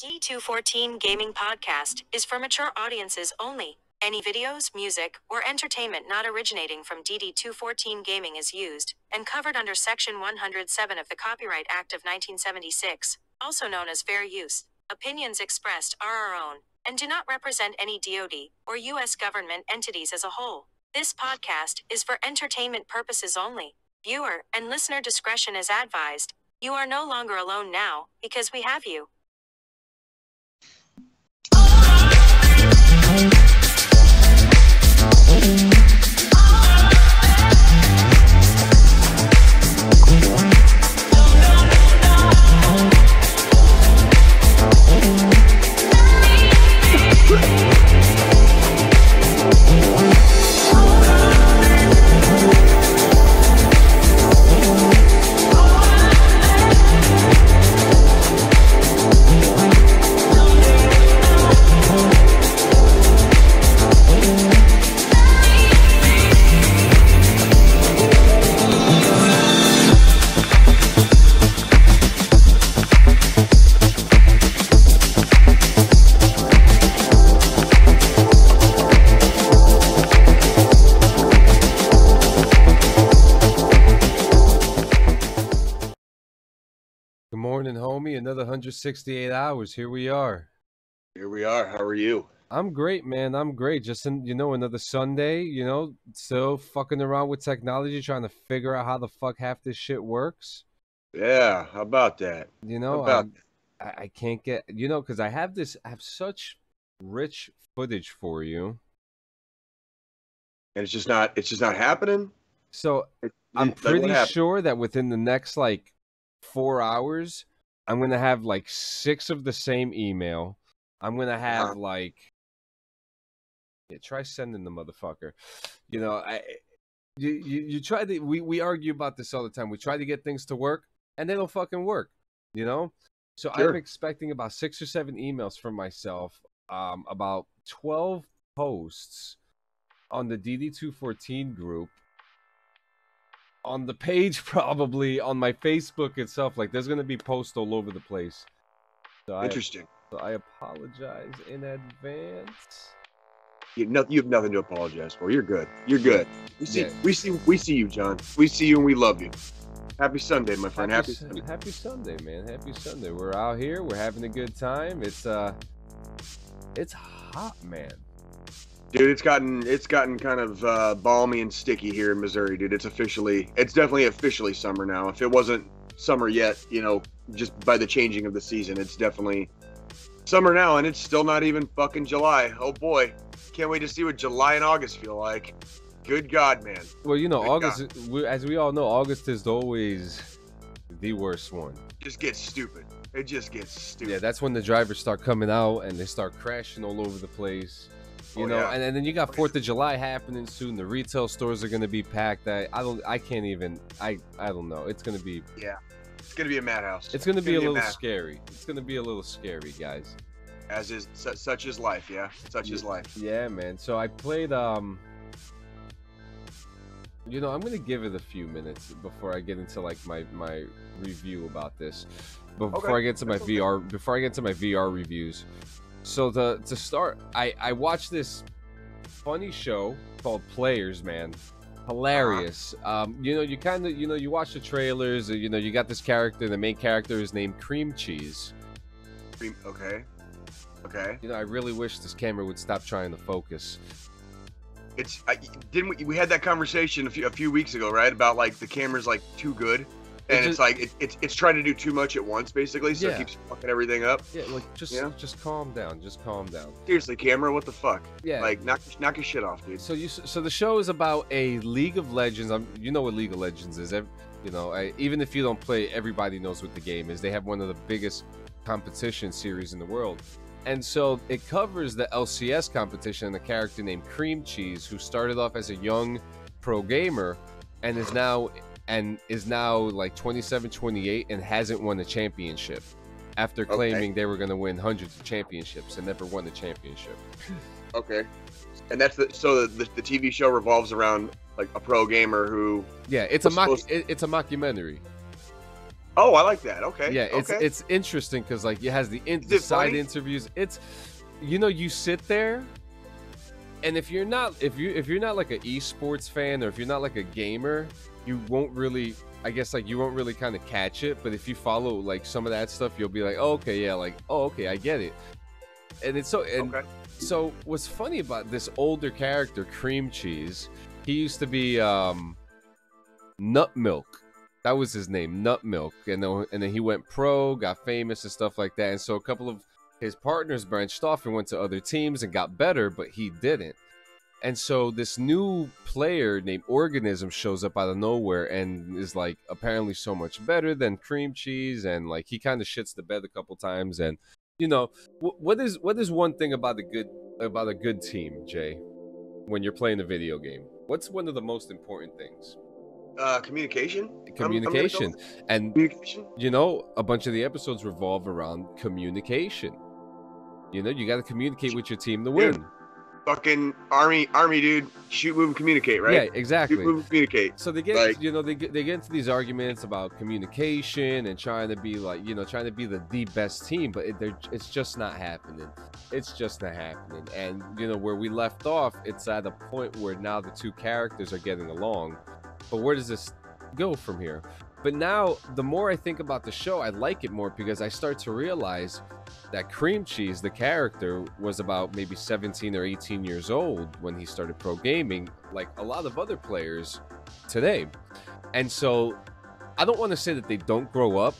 D214 Gaming Podcast is for mature audiences only. Any videos, music, or entertainment not originating from DD214 Gaming is used and covered under Section 107 of the Copyright Act of 1976, also known as fair use. Opinions expressed are our own and do not represent any DoD or U.S. government entities as a whole. This podcast is for entertainment purposes only. Viewer and listener discretion is advised. You are no longer alone now because we have you. Morning, homie. Another 168 hours. Here we are. Here we are. How are you? I'm great, man. I'm great. Just another Sunday, still fucking around with technology, trying to figure out how the fuck half this shit works. Yeah, how about that? I can't get, because I have such rich footage for you. And it's just not happening? So I'm pretty sure that within the next 4 hours, I'm gonna have 6 of the same email. I'm gonna have try sending the motherfucker. You try to we argue about this all the time. We try to get things to work and they don't fucking work. So sure. I'm expecting about 6 or 7 emails from myself, about 12 posts on the DD214 group. On the page, probably on my Facebook itself, there's gonna be posts all over the place. So interesting. I apologize in advance. You have nothing to apologize for. You're good. You're good. We see you, John. We see you and we love you. Happy Sunday, my friend. Happy Sunday. Happy Sunday, man. Happy Sunday. We're out here. We're having a good time. It's hot, man. Dude, it's gotten kind of balmy and sticky here in Missouri, dude. It's definitely officially summer now. If it wasn't summer yet, just by the changing of the season, it's definitely summer now, and it's still not even fucking July. Oh boy, can't wait to see what July and August feel like. Good God, man. Well, August, as we all know, August is always the worst one. Just gets stupid. It just gets stupid. Yeah, that's when the drivers start coming out and they start crashing all over the place. And then you got 4th of July happening soon. The retail stores are going to be packed. I don't know. It's going to be... Yeah. It's going to be a madhouse. It's going to be a little scary. It's going to be a little scary, guys. Such is life, yeah? Such is life. Yeah, man. So I played, I'm going to give it a few minutes before I get into, my review about this. Before I get to my VR reviews. So to start, I watched this funny show called Players, man. Hilarious. You watch the trailers. You got this character. The main character is named Cream Cheese. Okay. I really wish this camera would stop trying to focus. We had that conversation a few weeks ago, right? About the camera's too good. And it's trying to do too much at once, basically, so it keeps fucking everything up. Yeah, just calm down. Just calm down. Seriously, camera, what the fuck? Yeah. Knock your shit off, dude. So the show is about a League of Legends. You know what League of Legends is. Even if you don't play, everybody knows what the game is. They have one of the biggest competition series in the world. And so it covers the LCS competition and a character named Cream Cheese, who started off as a young pro gamer and is now 27, 28 and hasn't won a championship after claiming they were going to win hundreds of championships and never won a championship. Okay. And that's the TV show revolves around like a pro gamer who it's a mockumentary. Oh, I like that. Okay. Yeah, okay. it's interesting because like it has the Is it side funny? interviews. It's, you know, you sit there, and if you're not like an esports fan, or if you're not like a gamer, you won't really, I guess, like you won't really kind of catch it. But if you follow like some of that stuff, you'll be like, oh, okay, yeah, like, oh, okay, I get it. And it's so, and Okay. so what's funny about this older character, Cream Cheese, he used to be Nut Milk. That was his name, Nut Milk. And then he went pro, got famous and stuff like that. And so a couple of his partners branched off and went to other teams and got better, but he didn't. And so this new player named Organism shows up out of nowhere and is like apparently so much better than Cream Cheese, and like he kind of shits the bed a couple times. And you know, what is one thing about a good team, Jay, when you're playing a video game? What's one of the most important things? Communication. Communication. And Communication. you know, a bunch of the episodes revolve around communication. You know, you got to communicate with your team to win. Dude, fucking army, dude. Shoot, move, and communicate, right? Yeah, exactly. Shoot, move, and communicate. So they get, like, you know, they get into these arguments about communication and trying to be like, you know, trying to be the best team, but it's just not happening. It's just not happening. And you know, where we left off, it's at a point where now the two characters are getting along. But where does this go from here? But now, the more I think about the show, I like it more because I start to realize that Cream Cheese, the character, was about maybe 17 or 18 years old when he started pro gaming, like a lot of other players today. And so, I don't want to say that they don't grow up,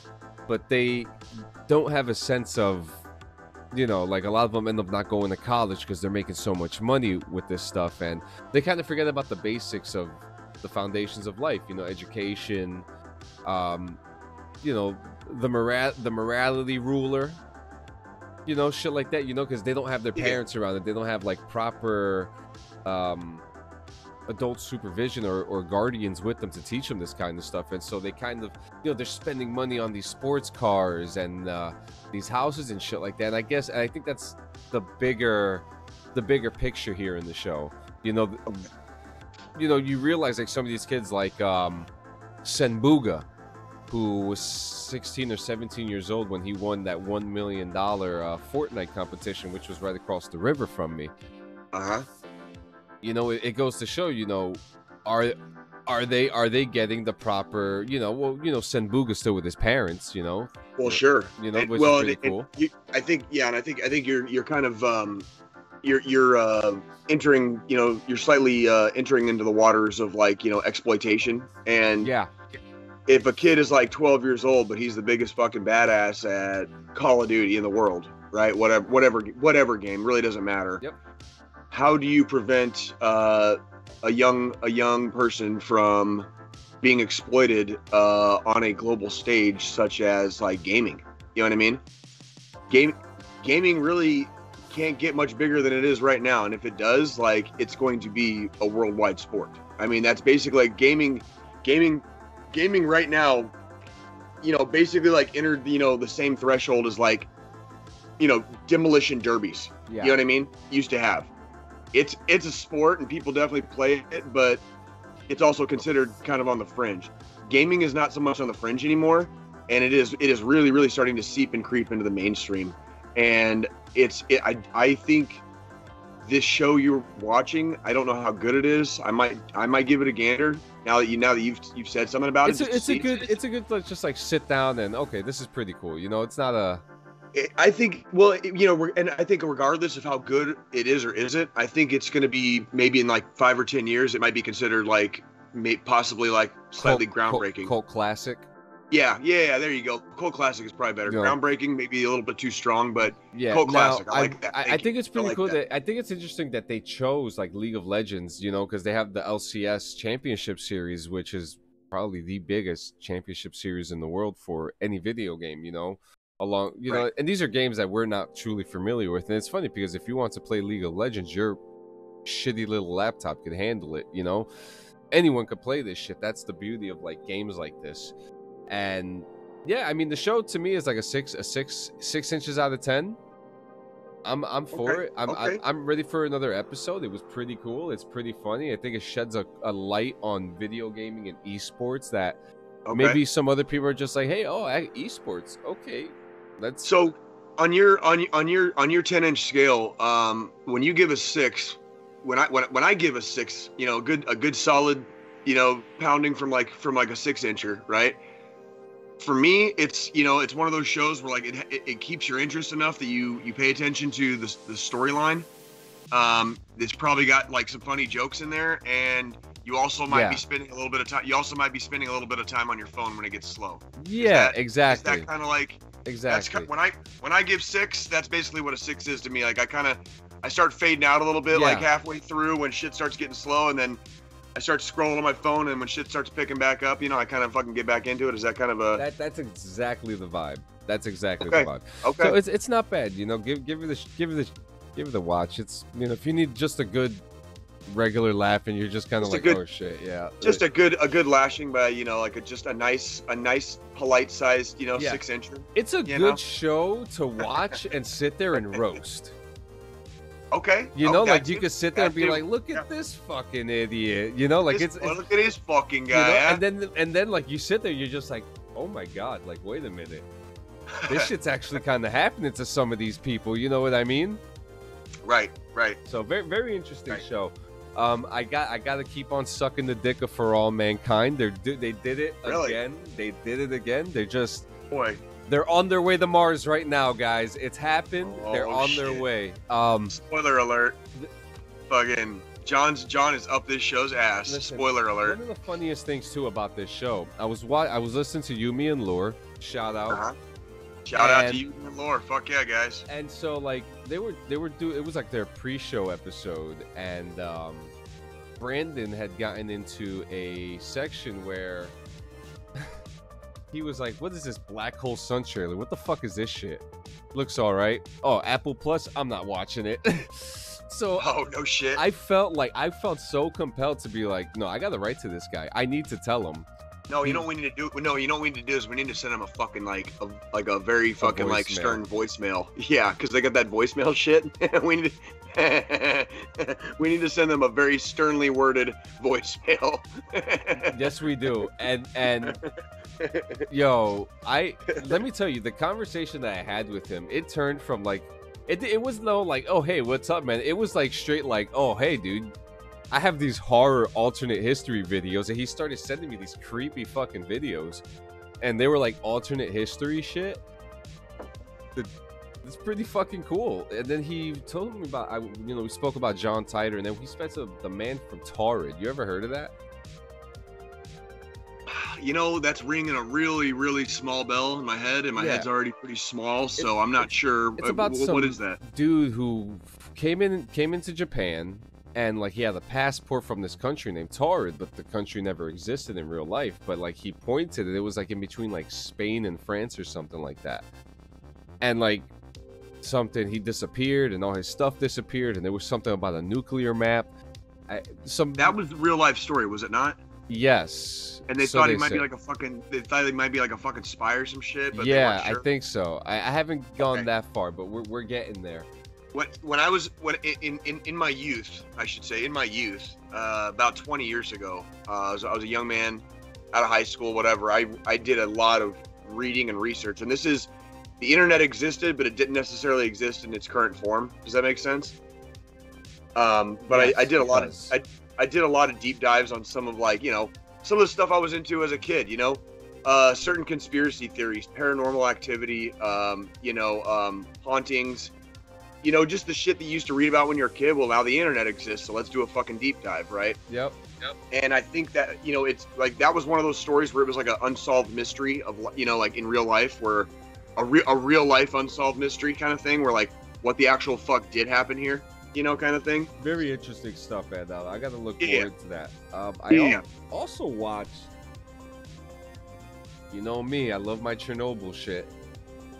but they don't have a sense of, you know, like a lot of them end up not going to college because they're making so much money with this stuff, and they kind of forget about the basics of the foundations of life, you know, education, you know, the morality ruler, you know, shit like that, you know, because they don't have their parents around it. They don't have like proper adult supervision or guardians with them to teach them this kind of stuff. And so they kind of, you know, they're spending money on these sports cars and these houses and shit like that. And I think that's the bigger picture here in the show. You know, you realize like some of these kids like Senbuga, who was 16 or 17 years old when he won that $1 million Fortnite competition, which was right across the river from me. You know, it goes to show, you know, are they getting the proper, you know, well, you know, Senbuga's still with his parents, you know. Well, sure. You know, which is pretty cool. I think you're kind of you're entering, you know, you're slightly entering into the waters of like, you know, exploitation. And yeah, if a kid is like 12 years old, but he's the biggest fucking badass at Call of Duty in the world, right? Whatever game, really doesn't matter. Yep. How do you prevent a young person from being exploited on a global stage, such as like gaming? You know what I mean? Gaming really can't get much bigger than it is right now, and if it does, like, it's going to be a worldwide sport. I mean, that's basically like gaming right now, you know, basically like entered, you know, the same threshold as like, you know, demolition derbies. Yeah. You know what I mean? Used to have. It's a sport and people definitely play it, but it's also considered kind of on the fringe. Gaming is not so much on the fringe anymore, and it is really starting to seep and creep into the mainstream. And I think this show you're watching, I don't know how good it is. I might give it a gander now that you've said something about it. It's a good like, just like sit down and okay, this is pretty cool. You know, it's not a. I think, well, you know, and I think regardless of how good it is or isn't, I think it's going to be maybe in like 5 or 10 years, it might be considered like possibly like slightly groundbreaking. Cult classic. Yeah, there you go. Cult classic is probably better. Yeah. Groundbreaking, maybe a little bit too strong, but yeah, cult classic. I like that. I think it's pretty cool I think it's interesting that they chose like League of Legends, you know, because they have the LCS Championship Series, which is probably the biggest championship series in the world for any video game, you know. Along, you know, and these are games that we're not truly familiar with, and it's funny because if you want to play League of Legends, your shitty little laptop could handle it, you know. Anyone could play this shit. That's the beauty of like games like this. And yeah, I mean, the show to me is like a 6 inches out of 10. I'm for it. I'm ready for another episode. It was pretty cool. It's pretty funny. I think it sheds a light on video gaming and esports that Okay. Maybe some other people are just like, hey, esports. Okay, let's. So on your 10-inch scale, when you give a 6, when I give a 6, you know, a good solid, you know, pounding from like a 6-incher, right? For me, it's, you know, it's one of those shows where like it keeps your interest enough that you pay attention to the storyline. It's probably got like some funny jokes in there, and you also might be spending a little bit of time. You also might be spending a little bit of time on your phone when it gets slow. Yeah, exactly. Is that kind of like exactly? That's when I give 6, that's basically what a 6 is to me. Like I start fading out a little bit, like halfway through when shit starts getting slow, and then I start scrolling on my phone, and when shit starts picking back up, you know, I kind of fucking get back into it. Is that kind of a... That's exactly the vibe. That's exactly okay. the vibe. Okay. So it's not bad, you know. Give it a watch. It's, you know, if you need just a good regular laugh and you're just kind of like, oh shit, yeah. Just a good lashing by, you know, like a nice polite sized, you know, 6-incher. It's a good show to watch and sit there and roast. Okay. You know, like you could sit there and be like, look at this fucking idiot. You know, like it's look at this fucking guy. You know? And then like you sit there, you're just like, oh my god, like wait a minute, this shit's actually kind of happening to some of these people. You know what I mean? Right. So very interesting show. I got to keep on sucking the dick of For All Mankind. They did it again. They did it again. They're on their way to Mars right now, guys. It's happened. They're on their way. Spoiler alert. Fucking John is up this show's ass. Listen, spoiler alert. One of the funniest things too about this show, I was listening to Yumi and Lore. Shout out. Shout out to Yumi and Lore. Fuck yeah, guys. And so like they were doing, it was like their pre-show episode, and Brandon had gotten into a section where he was like, what is this Black Hole Sun trailer? What the fuck is this shit? Looks all right. Oh, Apple Plus? I'm not watching it. So oh, no shit. I felt so compelled to be like, no, I got to write to this guy. I need to tell him. No, you know what we need to do? No, you know what we need to do is we need to send him a fucking a very fucking like stern voicemail. Yeah, because they got that voicemail shit. we need to send them a very sternly worded voicemail. Yes, we do. And yo, let me tell you, the conversation that I had with him, it turned from like, it was no like, oh hey, what's up, man? It was like straight like, oh hey, dude, I have these horror alternate history videos, and he started sending me these creepy fucking videos, and they were like alternate history shit. It's pretty fucking cool. And then he told me about, we spoke about John Titor, and then he spent the man from Torrid. You ever heard of that? You know, that's ringing a really, really small bell in my head, and my head's already pretty small, so I'm not sure. It's about what is that? Dude who came into Japan, and like he had a passport from this country named Torrid, but the country never existed in real life. But like he pointed it was like in between like Spain and France or something like that. And like he disappeared, and all his stuff disappeared, and there was something about a nuclear map. That was the real life story, was it not? Yes. And they thought he might be like a fucking. They thought he might be like a fucking spy or some shit. But yeah, sure. I think so. I haven't gone that far, but we're getting there. In my youth, I should say, about 20 years ago, I was a young man out of high school, whatever. I did a lot of reading and research, and the internet existed, but it didn't necessarily exist in its current form. Does that make sense? But yes, I did a lot of I did a lot of deep dives on some of some of the stuff I was into as a kid. Certain conspiracy theories, paranormal activity, hauntings. Just the shit that you used to read about when you were a kid. Well, now the internet exists, so let's do a fucking deep dive, right? Yep. And I think that, it's like, that was one of those stories where it was like an unsolved mystery of, like in real life, where a real life unsolved mystery kind of thing, where like, what the actual fuck did happen here, kind of thing. Very interesting stuff, man. I got to look forward to that. I also watched, you know me, I love my Chernobyl shit.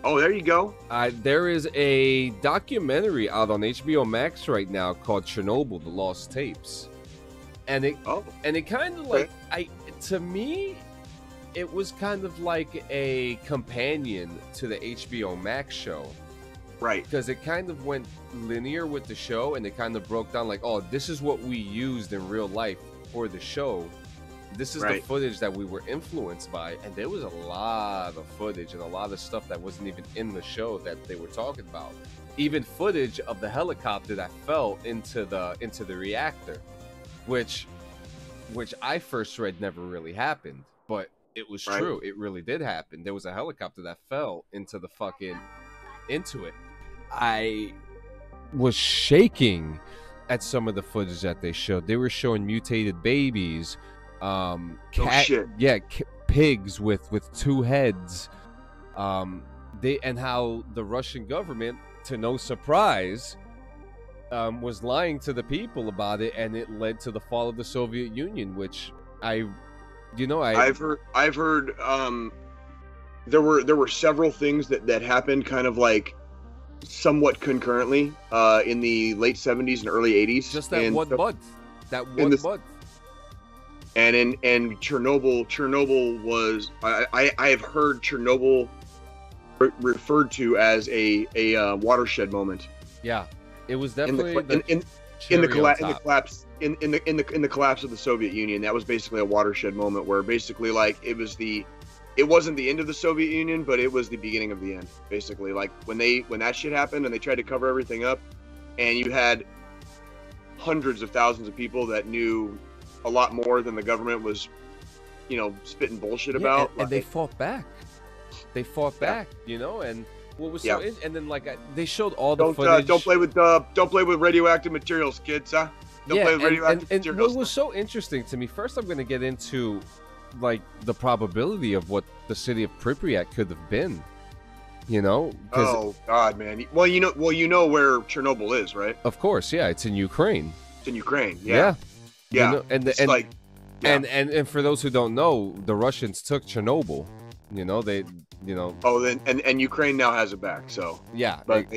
Oh, there you go. There is a documentary out on HBO Max right now called Chernobyl: The Lost Tapes, and it kind of like to me, it was kind of like a companion to the HBO Max show, right? Because it kind of went linear with the show, and it kind of broke down like, oh, this is what we used in real life for the show. This is the footage that we were influenced by, and there was a lot of footage and a lot of stuff that wasn't even in the show that they were talking about. Even footage of the helicopter that fell into the reactor, which I first read never really happened, but it was true. It really did happen. There was a helicopter that fell into it. I was shaking at some of the footage that they showed. They were showing mutated babies, pigs with two heads, and how the Russian government, to no surprise, was lying to the people about it, and it led to the fall of the Soviet Union, which I've heard there were several things that happened kind of like somewhat concurrently in the late 70s and early 80s. Just that one month. And in Chernobyl was I have heard Chernobyl referred to as a watershed moment. Yeah, it was definitely in the collapse of the Soviet Union. That was basically a watershed moment where basically like it wasn't the end of the Soviet Union, but it was the beginning of the end. Basically, like when that shit happened and they tried to cover everything up, and you had hundreds of thousands of people that knew a lot more than the government was, spitting bullshit about. And they fought back. They fought back, and what was and then like they showed all the footage. Don't play with radioactive materials, kids, huh? Don't play with radioactive materials. What was so interesting to me, first I'm going to get into like the probability of what the city of Pripyat could have been, Oh God, man. Well, you know where Chernobyl is, right? Of course, yeah. It's in Ukraine. It's in Ukraine. Yeah. And for those who don't know, the Russians took Chernobyl. And Ukraine now has it back. So yeah, but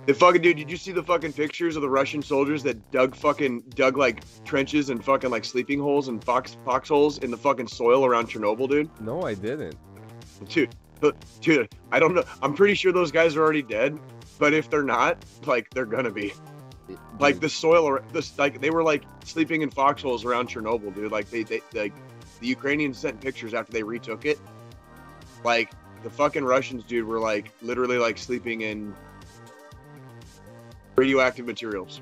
the fucking dude, did you see the fucking pictures of the Russian soldiers that dug like trenches and fucking like sleeping holes and foxholes in the fucking soil around Chernobyl, dude? No, I didn't. Dude, I don't know. I'm pretty sure those guys are already dead, but if they're not, like they're gonna be. Like the soil, they were like sleeping in foxholes around Chernobyl, dude. Like they the Ukrainians sent pictures after they retook it. Like the fucking Russians, dude, were like literally like sleeping in radioactive materials.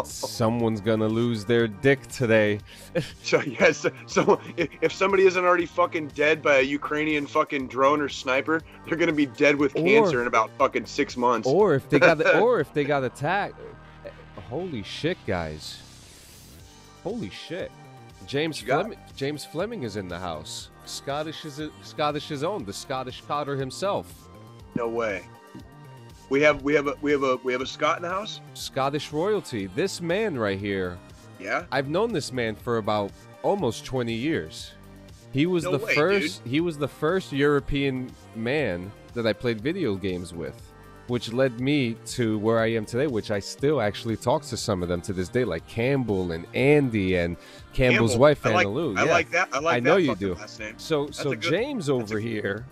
Someone's gonna lose their dick today. So yes, so if somebody isn't already fucking dead by a Ukrainian fucking drone or sniper, they're gonna be dead with cancer in about fucking 6 months. Or if they got attacked. Holy shit, guys! Holy shit! James Fleming is in the house. Scottish's own, the Scottish Cotter himself. No way. We have a Scot in the house? Scottish royalty. This man right here. Yeah. I've known this man for about almost 20 years. He was He was the first European man that I played video games with, which led me to where I am today, which I still actually talk to some of them to this day, like Campbell and Andy and Campbell's wife, Anna Lou. I like that. I know you do. So James over here.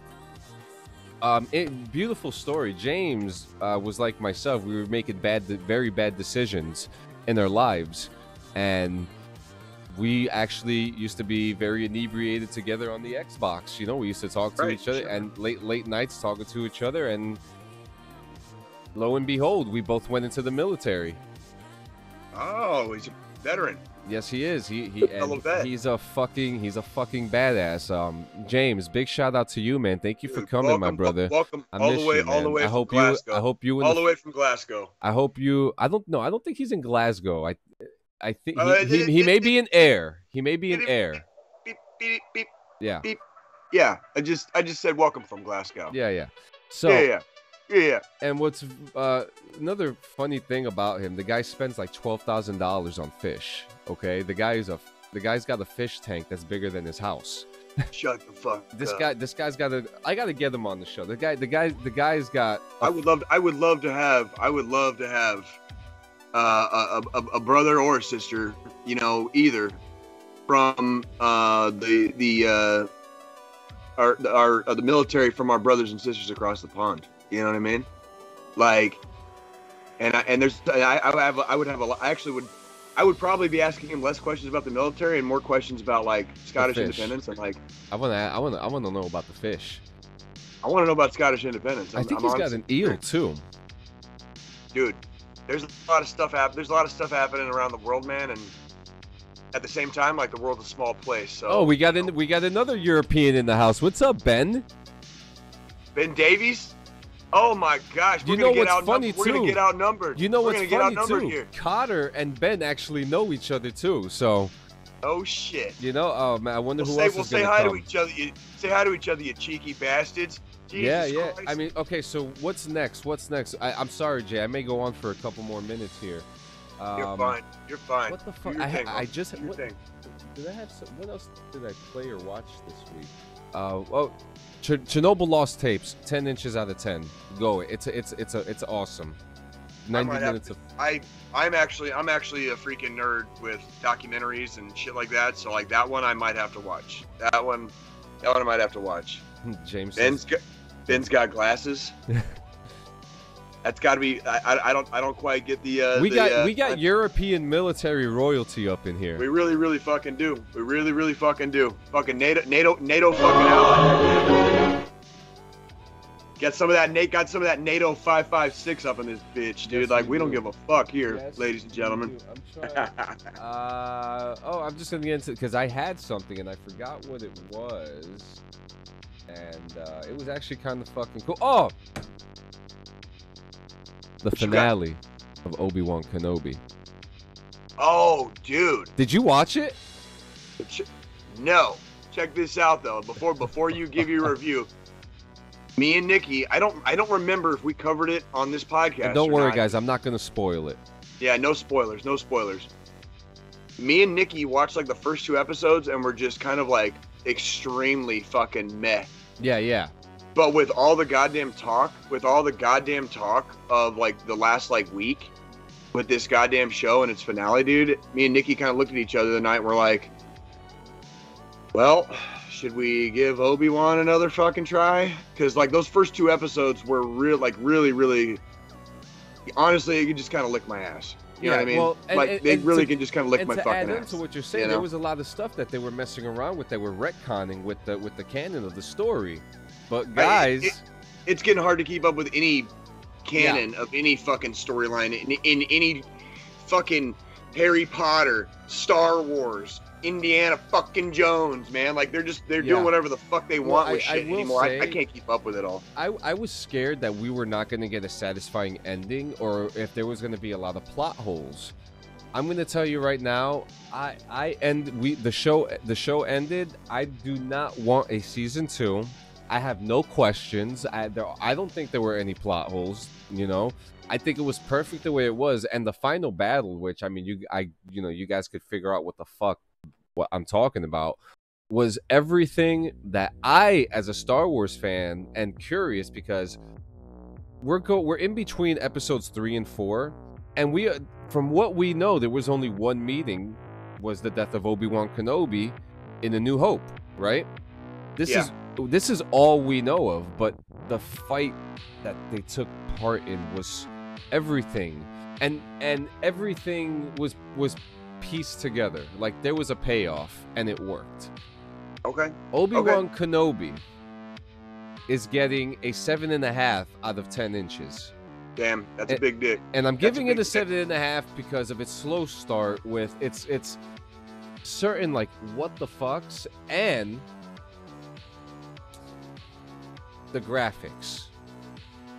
Beautiful story. James was like myself. We were making very bad decisions in our lives, and we actually used to be very inebriated together on the Xbox. We used to talk to each other and late nights talking to each other, and lo and behold, we both went into the military. Oh, he's a veteran. Yes, he is. He's a fucking badass. James, big shout out to you, man. Thank you for coming, my brother. Welcome all the way from Glasgow. I hope you all the way from Glasgow. I hope you. I don't know. I don't think he's in Glasgow. I think he may be in Ayr. He may be in Ayr. Yeah. Yeah. I just said welcome from Glasgow. Yeah. So yeah. And what's another funny thing about him? The guy spends like $12,000 on fish. Okay, the guy's got a fish tank that's bigger than his house. Shut the fuck up. This guy's got I gotta get him on the show. The guy's got. I would love to have a brother or a sister, either from the military, from our brothers and sisters across the pond. You know what I mean? Like, I I would probably be asking him less questions about the military and more questions about like Scottish independence and like. I wanna know about the fish. I want to know about Scottish independence. I think he's got an eel too. Dude, there's a lot of stuff There's a lot of stuff happening around the world, man, and at the same time, like the world's a small place. So. Oh, we got another European in the house. What's up, Ben? Ben Davies? Oh my gosh, we're gonna get outnumbered. We're gonna get outnumbered. You know what's funny too? Here. Cotter and Ben actually know each other too. So. Oh shit. You know, oh man, I wonder who else is gonna come. We'll say hi to each other. Say hi to each other, you cheeky bastards. Jesus yeah. Christ. I mean, okay. So what's next? I'm sorry, Jay. I may go on for a couple more minutes here. You're fine. You're fine. What the fuck? I just. Did I have some? What else did I play or watch this week? Chernobyl Lost Tapes, 10 inches out of 10. Go. It's awesome. 90 minutes of. I'm actually a freaking nerd with documentaries and shit like that. So like that one I might have to watch. That one I might have to watch. James. Ben's got glasses. That's got to be. I don't quite get the. We got European military royalty up in here. We really fucking do. We really fucking do. Fucking NATO fucking ally. Got some of that NATO 556 up in this bitch, dude. Yes, like we don't give a fuck here, yes, ladies and gentlemen. I'm trying. I'm just gonna get into it because I had something and I forgot what it was, and it was actually kind of fucking cool. Oh. The finale of Obi-Wan Kenobi. Oh, dude. Did you watch it? No. Check this out though. Before you give your review, me and Nikki, I don't remember if we covered it on this podcast. And don't worry, guys. I'm not gonna spoil it. Yeah, no spoilers. No spoilers. Me and Nikki watched like the first 2 episodes and we're just kind of like extremely fucking meh. Yeah. But with all the goddamn talk of like the last like week with this goddamn show and its finale, dude, me and Nikki kind of looked at each other the night and we're like, well, should we give Obi-Wan another fucking try? Because like those first 2 episodes were really, honestly, you could just kind of lick my ass. You know what I mean? Well, they really can just kind of lick my fucking ass. To what you're saying, there was a lot of stuff that they were messing around with. They were retconning with the canon of the story. But guys, it's getting hard to keep up with any canon of any fucking storyline in any fucking Harry Potter, Star Wars, Indiana fucking Jones, man. Like they're doing whatever the fuck they want with shit anymore. I can't keep up with it all. I was scared that we were not going to get a satisfying ending, or if there was going to be a lot of plot holes. I'm going to tell you right now, the show ended. I do not want a season 2. I have no questions. I don't think there were any plot holes. You know, I think it was perfect the way it was. And the final battle, which I mean, you guys could figure out what I'm talking about, was everything that I, as a Star Wars fan, and curious because we're in between episodes 3 and 4, and we, from what we know, there was only one meeting, was the death of Obi-Wan Kenobi in A New Hope, right? This is all we know of, but the fight that they took part in was everything, and everything was pieced together. Like there was a payoff, and it worked. Okay. Obi-Wan Kenobi is getting a 7.5 out of 10 inches. Damn, that's a big dick. And I'm giving it a 7.5 because of its slow start with its certain like what the fucks and the graphics.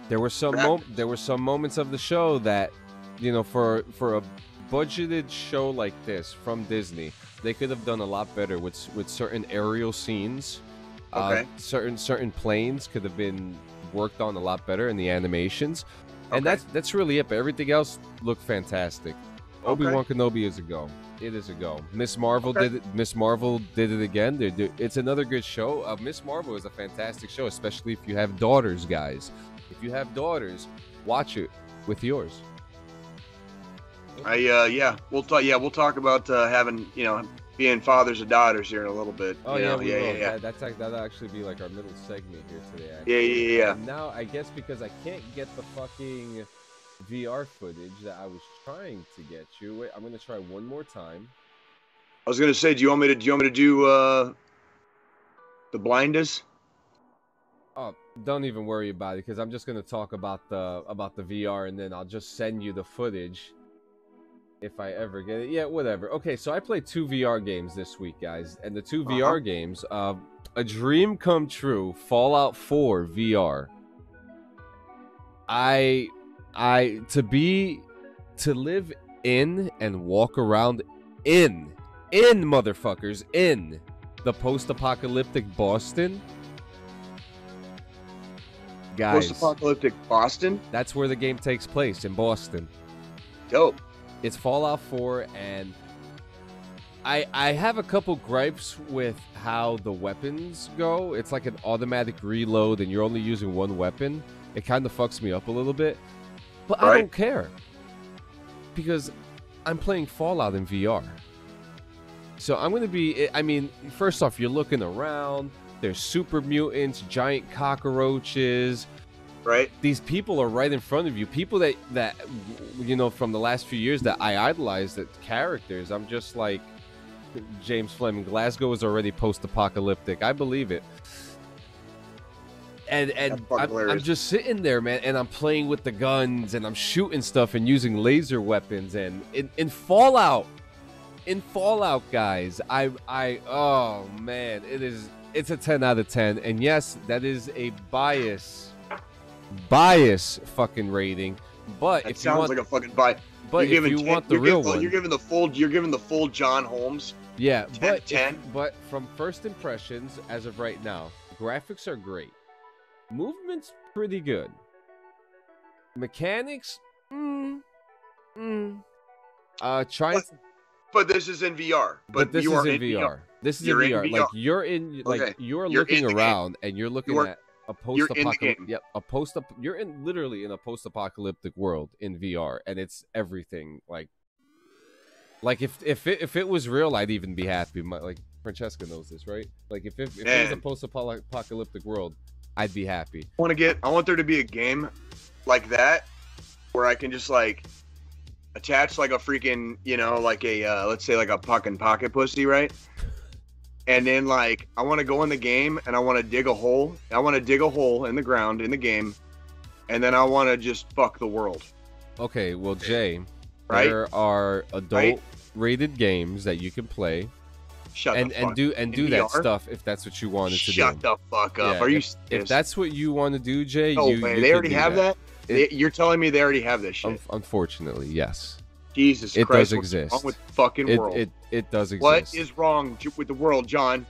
There were some moments of the show that, you know, for a budgeted show like this from Disney, they could have done a lot better with certain aerial scenes. Okay. Certain planes could have been worked on a lot better in the animations. And that's really it. But everything else looked fantastic. Obi-Wan Kenobi is a go. It is a go. Miss Marvel did it. Miss Marvel did it again. It's another good show. Miss Marvel is a fantastic show, especially if you have daughters, guys. If you have daughters, watch it with yours. We'll talk about having, you know, being fathers of daughters here in a little bit. Oh yeah. That'll actually be like our middle segment here today. Actually. Yeah. And now I guess because I can't get the fucking VR footage that I was trying to get you. Wait, I'm gonna try one more time. I was gonna say, do you want me to do the blinders? Oh, don't even worry about it, because I'm just gonna talk about the VR, and then I'll just send you the footage if I ever get it. Yeah, whatever. Okay, so I played 2 VR games this week, guys, and the 2 VR games, a dream come true, Fallout 4 VR. To live in and walk around in motherfuckers, in the post-apocalyptic Boston. Guys, Post-apocalyptic Boston? that's where the game takes place, in Boston. Dope. It's Fallout 4, and I have a couple gripes with how the weapons go. It's like an automatic reload, and you're only using one weapon. It kind of fucks me up a little bit. But I don't care, because I'm playing Fallout in VR. So I'm going to be... I mean, first off, you're looking around. There's super mutants, giant cockroaches. Right. These people are right in front of you. People that you know, from the last few years that I idolized as characters. I'm just like James Fleming. Glasgow is already post-apocalyptic. I believe it. And I'm just sitting there, man, and I'm playing with the guns, and I'm shooting stuff and using laser weapons. And in Fallout, guys, oh man, it's a 10 out of 10. And yes, that is a bias fucking rating. But that if sounds you want, like a fucking bias. But if you want the real one, you're giving the full John Holmes. Yeah, 10. But from first impressions, as of right now, graphics are great. Movement's pretty good. Mechanics, But this is in VR. But this is in VR. This is in VR. Like you're in, like you're looking around and you're looking at a post-apocalyptic. Yep, you're literally in a post-apocalyptic world in VR, and it's everything. Like if it was real, I'd even be happy. Like Francesca knows this, right? Like if it was a post-apocalyptic world, I'd be happy. I want there to be a game like that where I can just like attach like a freaking, you know, like a let's say like a fucking pocket pussy, right? And then like I want to go in the game and I want to dig a hole. I want to dig a hole in the ground in the game, and then I want to just fuck the world. Okay, well, Jay, right? There are adult-rated games that you can play. And do that stuff if that's what you wanted to do. Shut the fuck up. Yeah, Are you if that's what you want to do, Jay, no, man, they already have that? You're telling me they already have this shit? Unfortunately, yes. Jesus Christ. It does exist. What's wrong with the fucking world? It does exist. What is wrong with the world, John?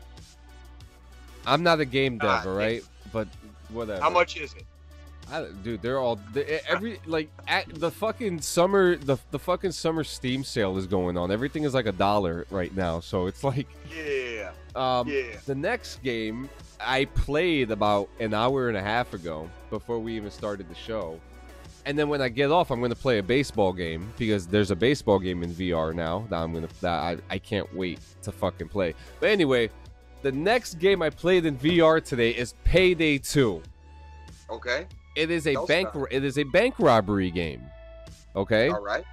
I'm not a game dev, all right? But whatever. How much is it? Dude, the fucking summer, the fucking summer Steam sale is going on. Everything is like $1 right now, so it's like, yeah. The next game I played about an hour and a half ago before we even started the show, and then when I get off, I'm gonna play a baseball game because there's a baseball game in VR now that I can't wait to fucking play. But anyway, the next game I played in VR today is Payday 2. Okay. It is a bank robbery game. Okay. All right.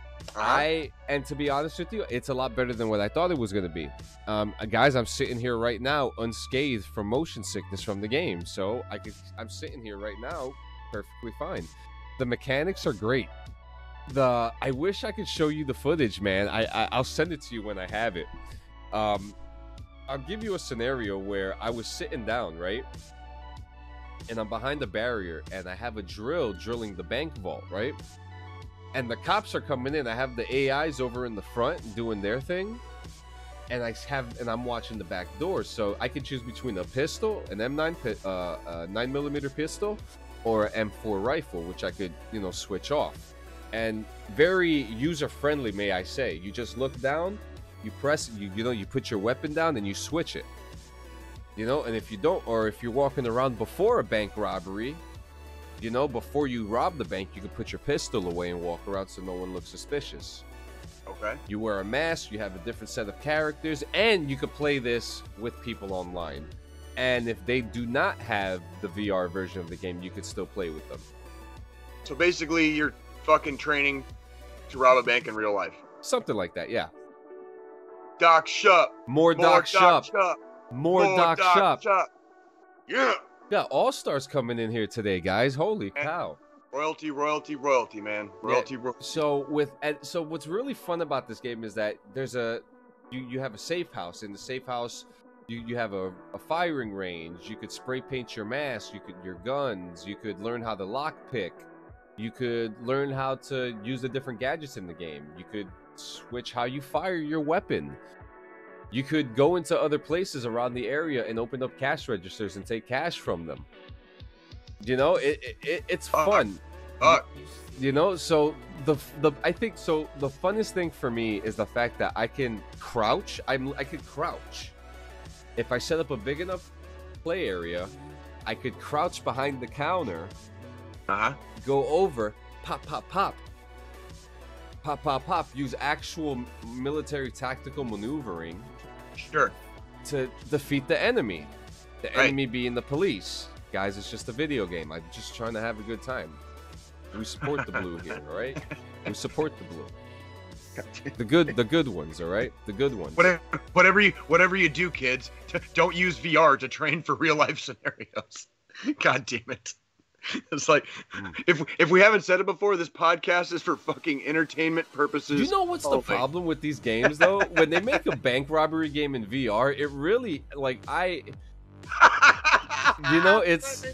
And to be honest with you, it's a lot better than what I thought it was going to be. Guys, I'm sitting here right now unscathed from motion sickness from the game, so I'm sitting here right now perfectly fine. The mechanics are great. I wish I could show you the footage, man. I'll send it to you when I have it. I'll give you a scenario where I was sitting down, right? And I'm behind the barrier, and I have a drill drilling the bank vault, right? And the cops are coming in. I have the AIs over in the front doing their thing, and I'm watching the back door. So I can choose between a pistol, an M9 9mm pistol, or an M4 rifle, which I could, you know, switch off. And very user friendly, may I say. You just look down, you press, you put your weapon down, and you switch it. You know, and if you don't, or if you're walking around before a bank robbery, you know, before you rob the bank, you can put your pistol away and walk around so no one looks suspicious. Okay. You wear a mask, you have a different set of characters, and you can play this with people online. And if they do not have the VR version of the game, you could still play with them. So basically, you're fucking training to rob a bank in real life. Something like that, yeah. Doc Shup. More Doc Shup. More Doc Shup. Yeah. Yeah, All-Stars coming in here today, guys. Holy cow. Royalty, man. Royalty. So what's really fun about this game is that there's you have a safe house. In the safe house, you have a firing range. You could spray paint your mask. Your guns. You could learn how to lockpick. You could learn how to use the different gadgets in the game. You could switch how you fire your weapon. You could go into other places around the area and open up cash registers and take cash from them. You know, it's fun. You know, so I think so. The funnest thing for me is the fact that I can crouch. I could crouch. If I set up a big enough play area, I could crouch behind the counter. Go over, pop, pop, pop. Pop, pop, pop. Use actual military tactical maneuvering. Sure. To defeat the enemy. The enemy being the police. Guys, it's just a video game. I'm just trying to have a good time. We support the blue here, all right? We support the blue. The good ones, all right? The good ones. Whatever you do, kids, don't use VR to train for real life scenarios. God damn it. It's like, if we haven't said it before, this podcast is for fucking entertainment purposes. You know what's the problem with these games, though? When they make a bank robbery game in VR, it really, like, you know, it's...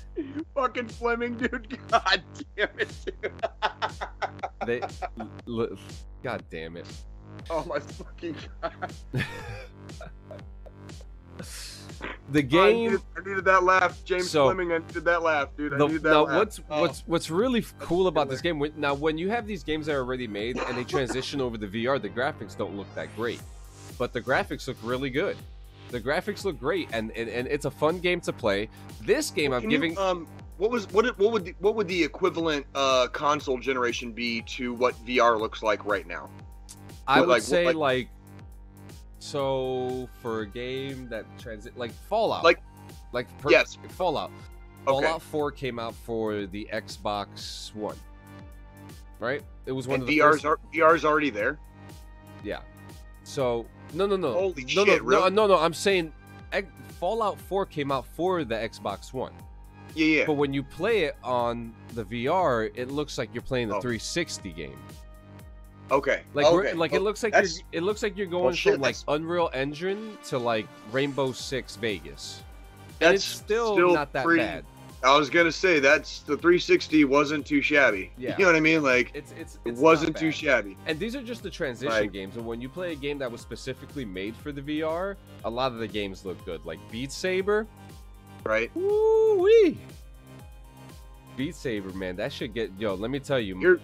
Fucking Fleming, dude. God damn it, dude. God damn it. Oh, my fucking God. The game. I needed that laugh, James Fleming. I needed that laugh, dude. I needed that laugh. What's really cool about this game? Now, when you have these games that are already made and they transition over to VR, the graphics don't look that great, but the graphics look really good. The graphics look great, and it's a fun game to play. This game, what would the equivalent console generation be to what VR looks like right now? I would say so for a game that like Fallout, yes, Fallout. Fallout 4 came out for the Xbox One, right? It was one of the VR's already there. Yeah. So no. Holy shit! Really? No. I'm saying Fallout 4 came out for the Xbox One. Yeah. But when you play it on the VR, it looks like you're playing the 360 game. Okay. It looks like you're going from like Unreal Engine to like Rainbow Six Vegas. And it's still not that bad. I was gonna say the 360 wasn't too shabby. Yeah. You know what I mean? Like it wasn't too shabby. And these are just the transition games. And when you play a game that was specifically made for the VR, a lot of the games look good. Like Beat Saber. Right. Woo-wee. Beat Saber, man, that should get let me tell you.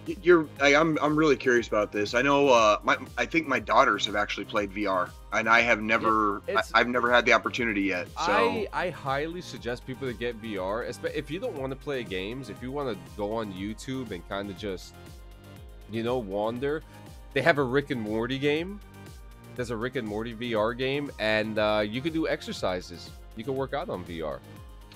I'm really curious about this. I know I think my daughters have actually played VR, and I have never I've never had the opportunity yet. So I highly suggest people to get VR, if you don't want to play games, if you want to go on YouTube and kind of just wander. They have a Rick and Morty game. There's a Rick and Morty VR game, and you can do exercises. You can work out on VR.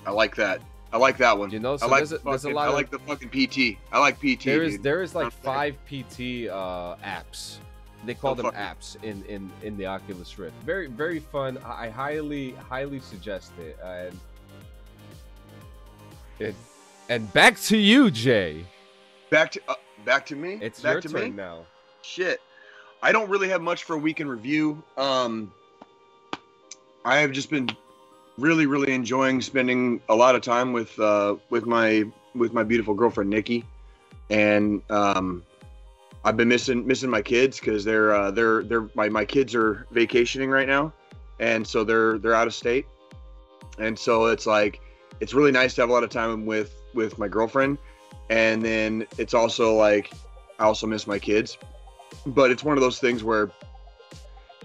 I like that. I like that one. So there's a lot. I like the fucking PT. I like PT. There is like 5 PT apps. They call them apps in the Oculus Rift. Very, very fun. I highly suggest it. And back to you, Jay. Back to me. It's your turn now. Shit. I don't really have much for a week in review. I have just been really, really enjoying spending a lot of time with my beautiful girlfriend Nikki, and I've been missing my kids because my kids are vacationing right now, and so they're out of state, and so it's really nice to have a lot of time with my girlfriend, and then it's also like I also miss my kids, but it's one of those things where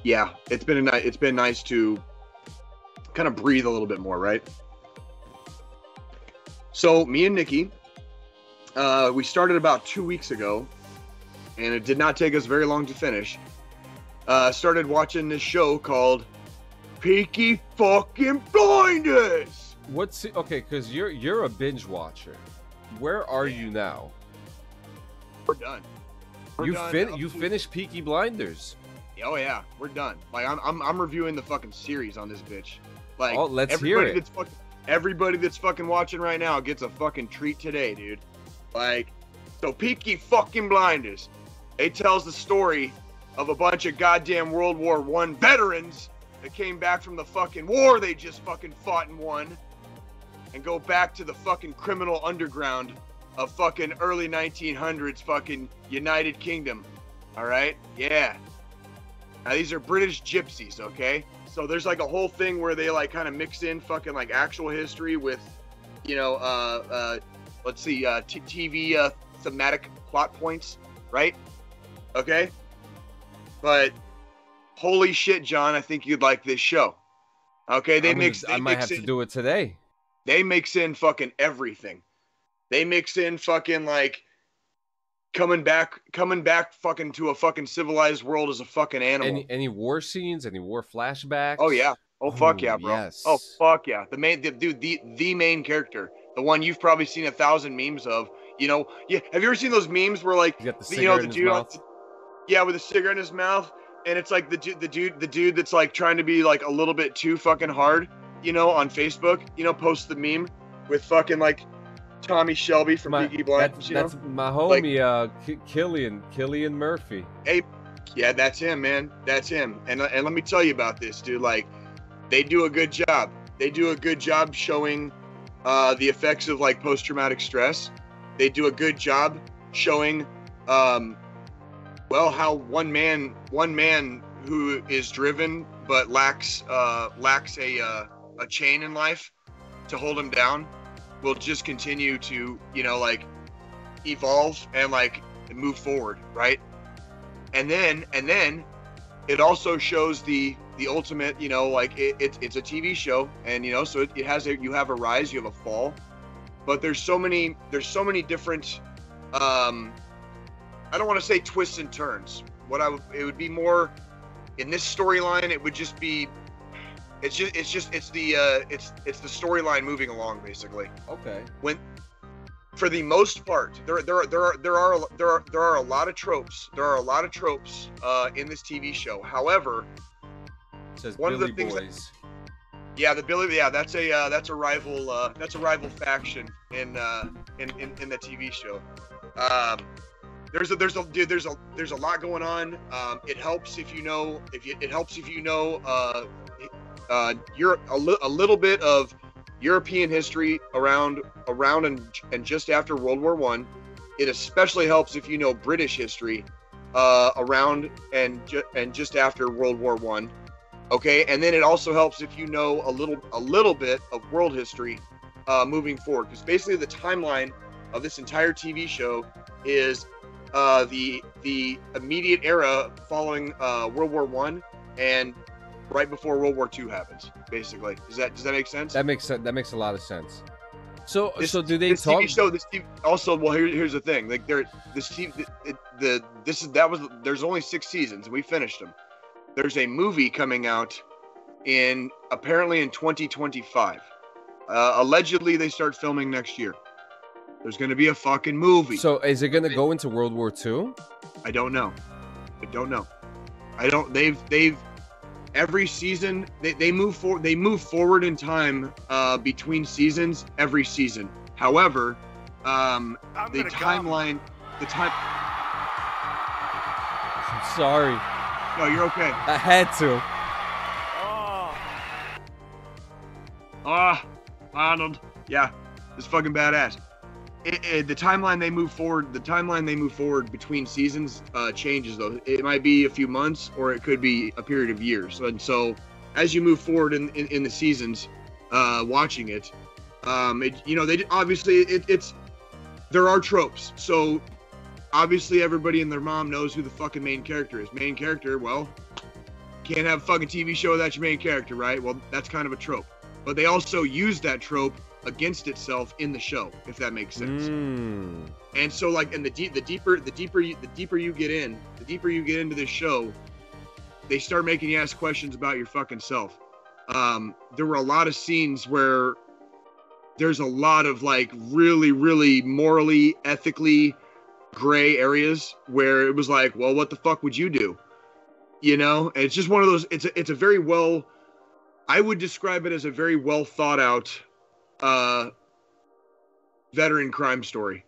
it's been nice to kind of breathe a little bit more, right? So me and Nikki, we started about 2 weeks ago, and it did not take us very long to finish. Started watching this show called Peaky fucking Blinders. Okay? Because you're a binge watcher. Where are you now? we're done. You finished Peaky Blinders. Oh yeah, we're done. Like I'm reviewing the fucking series on this bitch. Like, oh, let's hear it. Everybody that's fucking watching right now gets a fucking treat today, dude. Like, so Peaky fucking Blinders. It tells the story of a bunch of goddamn World War I veterans that came back from the fucking war they just fucking fought and won, and go back to the fucking criminal underground of fucking early 1900s fucking United Kingdom. All right? Yeah. Now these are British gypsies, okay? So there's like a whole thing where they like kind of mix in fucking like actual history with, you know, let's see, TV thematic plot points, right? Okay? But holy shit, John, I think you'd like this show. Okay, I might have to do it today. They mix in fucking everything. They mix in fucking like coming back fucking to a fucking civilized world as a fucking animal. Any war scenes, any war flashbacks? Oh yeah. Oh fuck yeah, bro. Yes. Oh fuck yeah. The main character, the one you've probably seen 1,000 memes of. You know, yeah. Have you ever seen those memes where like, the dude in his mouth? Yeah, with a cigarette in his mouth, and it's like the dude that's like trying to be like a little bit too fucking hard, you know, on Facebook, you know, posts the meme with fucking like Tommy Shelby from Peaky Blinders. That's my homie, like, Killian Murphy. Hey, yeah, that's him, man. That's him. And let me tell you about this, dude. Like, they do a good job. They do a good job showing the effects of like post-traumatic stress. They do a good job showing, well, how one man who is driven but lacks a chain in life to hold him down will just continue to, you know, like evolve and like move forward, right? And then it also shows the ultimate, you know, like it's a TV show, and you know, so it has you have a rise, you have a fall, but there's so many different I don't want to say twists and turns. It would be more in this storyline. It would just be, it's the storyline moving along basically. Okay. When, for the most part, there are a lot of tropes. There are a lot of tropes in this TV show. However, it says one Billy of the things Boys. That's a rival faction in the TV show. There's a lot going on. It helps if you know a little bit of European history around and just after World War I. It especially helps if you know British history around and just after World War I. Okay, and then it also helps if you know a little bit of world history moving forward, because basically the timeline of this entire TV show is the immediate era following World War I and right before World War II happens. Basically, does that make sense? That makes sense. That makes a lot of sense. So do they this talk? TV show, this TV, also, well, here's the thing. Like there's only 6 seasons and we finished them. There's a movie coming out apparently in 2025. Allegedly, they start filming next year. There's going to be a fucking movie. So is it going to go into World War II? I don't know. They've every season they move forward in time between seasons every season. However, I'm sorry. No, you're okay. I had to. Arnold. Yeah, it's fucking badass. The timeline they move forward between seasons changes though. It might be a few months or it could be a period of years. And so as you move forward in the seasons, watching it, there are tropes. So obviously everybody and their mom knows who the fucking main character is. Main character, well, can't have a fucking TV show without your main character, right? Well, that's kind of a trope. But they also use that trope against itself in the show, if that makes sense. And so, like, and the deeper you get into this show, they start making you ask questions about your fucking self. There were a lot of scenes where there's a lot of like really, really morally, ethically gray areas where it was like, well, what the fuck would you do? You know, and it's just one of those. It's a very well. I would describe it as a very well thought out veteran crime story.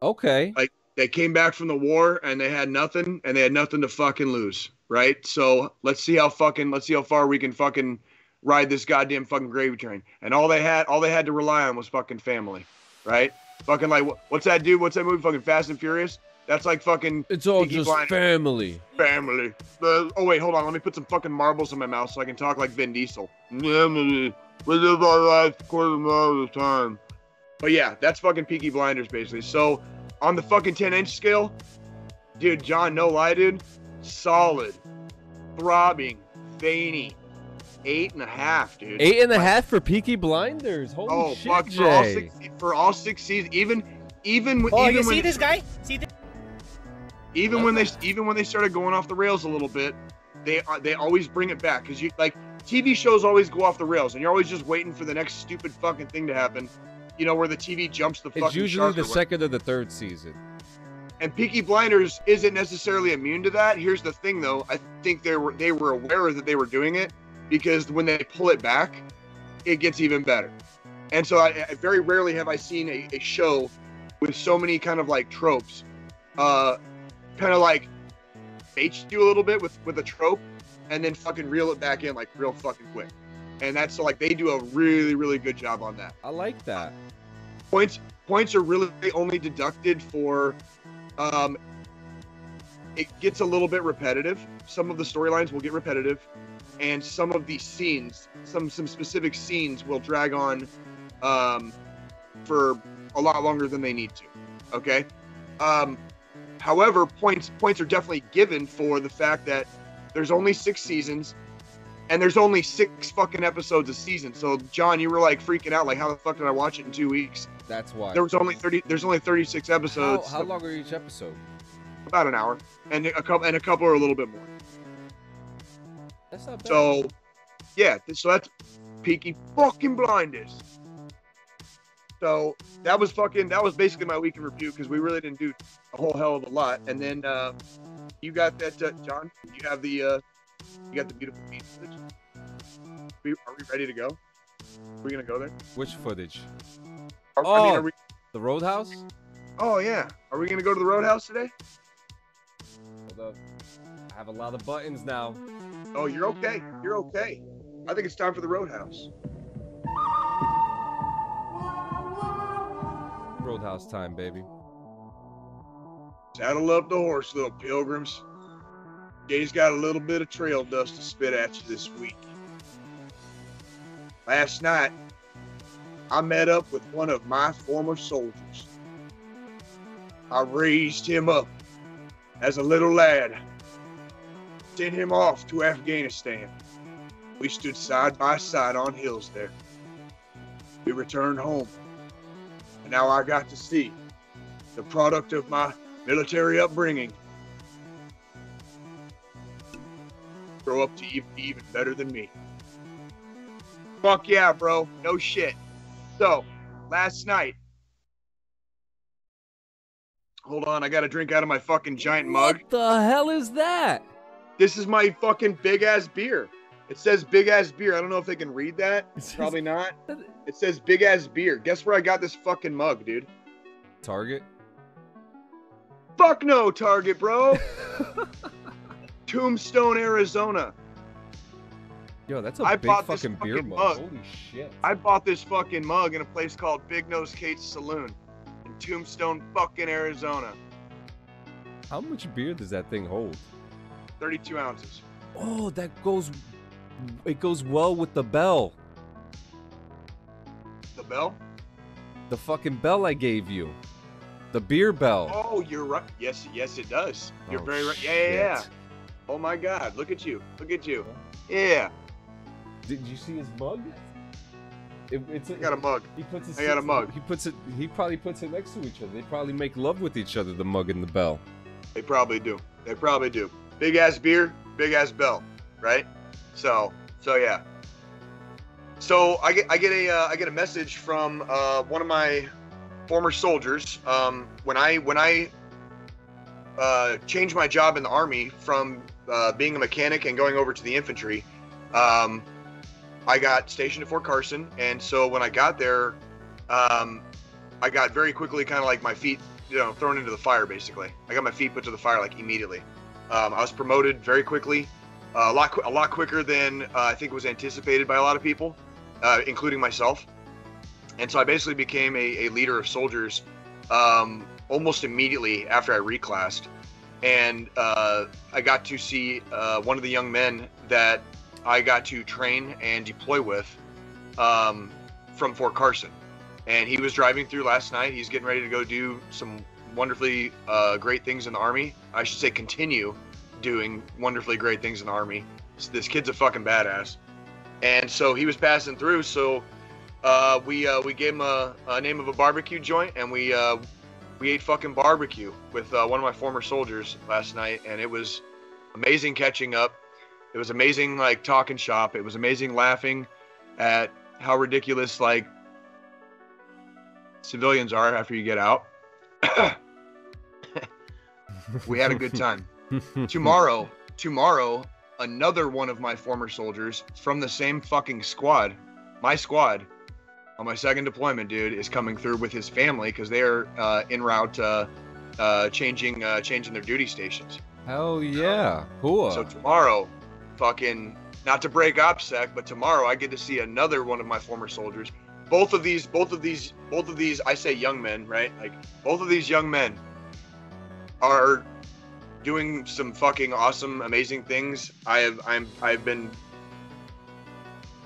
Okay. Like they came back from the war and they had nothing to fucking lose, right? So let's see how far we can fucking ride this goddamn fucking gravy train. And all they had to rely on was fucking family, right? Fucking like what's that dude? What's that movie? Fucking Fast and Furious. That's like fucking. It's all Peaky just Blinders. family. Family. Oh wait, hold on. Let me put some fucking marbles in my mouth so I can talk like Vin Diesel. We live our life quarter mile at a time. But yeah, that's fucking Peaky Blinders basically. So on the fucking 10-inch scale, dude, John, no lie, dude, solid, throbbing, veiny, 8.5, dude. 8.5 for Peaky Blinders. Holy shit, fuck, Jay. for all six seasons, even you when see this guy? See this? even when they started going off the rails a little bit, they always bring it back because you like TV shows always go off the rails and you're always just waiting for the next stupid fucking thing to happen, you know, where the TV jumps the fucking It's usually shark the or whatever. second or the third season. And Peaky Blinders isn't necessarily immune to that. Here's the thing though, I think they were aware that they were doing it because when they pull it back, it gets even better. And so I very rarely have I seen a show with so many kind of like tropes, kind of like bait you a little bit with a trope and then fucking reel it back in like real fucking quick. And that's like they do a really, really good job on that. I like that. Points are really only deducted for it gets a little bit repetitive. Some of the storylines will get repetitive and some of the scenes, some specific scenes will drag on for a lot longer than they need to. Okay. However, points are definitely given for the fact that there's only 6 seasons and there's only 6 fucking episodes a season. So John, you were like freaking out, like how the fuck did I watch it in 2 weeks? That's why. There's only 36 episodes. How long are each episode? About an hour, and a couple are a little bit more. That's not bad. So, yeah, so that's Peaky fucking Blinders. So that was basically my week in review because we really didn't do a whole hell of a lot. And then you got that, John. You got the beautiful beach footage. Are we ready to go? Are we gonna go there? Which footage? Are we, The Roadhouse? oh yeah. Are we gonna go to the Roadhouse today? Hold up. I have a lot of buttons now. Oh, you're okay. You're okay. I think it's time for the Roadhouse. Roadhouse time, baby. Saddle up the horse, little pilgrims. Jay's got a little bit of trail dust to spit at you this week. Last night, I met up with one of my former soldiers. I raised him up as a little lad, sent him off to Afghanistan. We stood side by side on hills there. We returned home, and now I got to see the product of my military upbringing grow up to even better than me. Fuck yeah, bro. No shit. So, last night, hold on, I got to drink out of my fucking giant mug. What the hell is that? This is my fucking big ass beer. It says big ass beer. I don't know if they can read that. Probably not. It says big ass beer. Guess where I got this fucking mug, dude? Target? Fuck no, Target, bro. Tombstone, Arizona. Yo, that's a I big bought this fucking beer fucking mug. mug. Holy shit. I bought this fucking mug in a place called Big Nose Kate's Saloon in Tombstone, fucking Arizona. How much beer does that thing hold? 32 ounces. Oh, it goes well with the bell. The bell? The fucking bell I gave you. The beer bell. Oh, you're right. Yes, it does. You're Oh, very right. Yeah. shit. Oh my God, look at you. Look at you. Yeah. Did you see his mug? I got a mug. He puts his, I got a mug. He probably puts it next to each other. They probably make love with each other, the mug and the bell. They probably do. Big ass beer, big ass bell, right? So yeah. So I get a message from one of my former soldiers. When I changed my job in the Army from being a mechanic and going over to the infantry. I got stationed at Fort Carson, and so when I got there, I got very quickly kind of like my feet, thrown into the fire. Basically, I got my feet put to the fire like immediately. I was promoted very quickly, a lot quicker than I think was anticipated by a lot of people, including myself. And so I basically became a leader of soldiers almost immediately after I reclassed. And I got to see one of the young men that I got to train and deploy with from Fort Carson. And he was driving through last night. He's getting ready to go do some wonderfully great things in the Army. I should say continue doing wonderfully great things in the Army. This kid's a fucking badass. And so he was passing through, so we gave him a name of a barbecue joint, and we ate fucking barbecue with one of my former soldiers last night, and it was amazing catching up. It was amazing, like, talking shop. It was amazing laughing at how ridiculous, like, civilians are after you get out. We had a good time. Tomorrow, another one of my former soldiers from the same fucking squad, my squad, on my second deployment, dude, is coming through with his family because they're en route changing their duty stations. Hell yeah, cool. So tomorrow, fucking, not to break OPSEC, but tomorrow I get to see another one of my former soldiers. Both of these, I say young men, right? Like, both of these young men are doing some fucking awesome, amazing things. I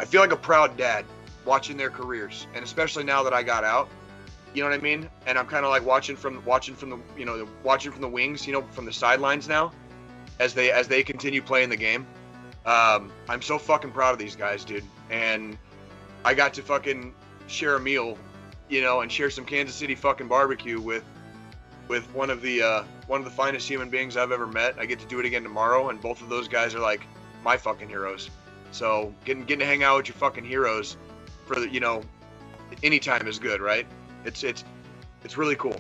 feel like a proud dad watching their careers, and especially now that I got out, you know what I mean? And I'm kind of like watching from the wings, from the sidelines now, as they continue playing the game. I'm so fucking proud of these guys, dude. And I got to fucking share a meal, and share some Kansas City fucking barbecue with one of the finest human beings I've ever met. I get to do it again tomorrow, and both of those guys are like my fucking heroes. So getting to hang out with your fucking heroes for the, any time is good, right? It's really cool.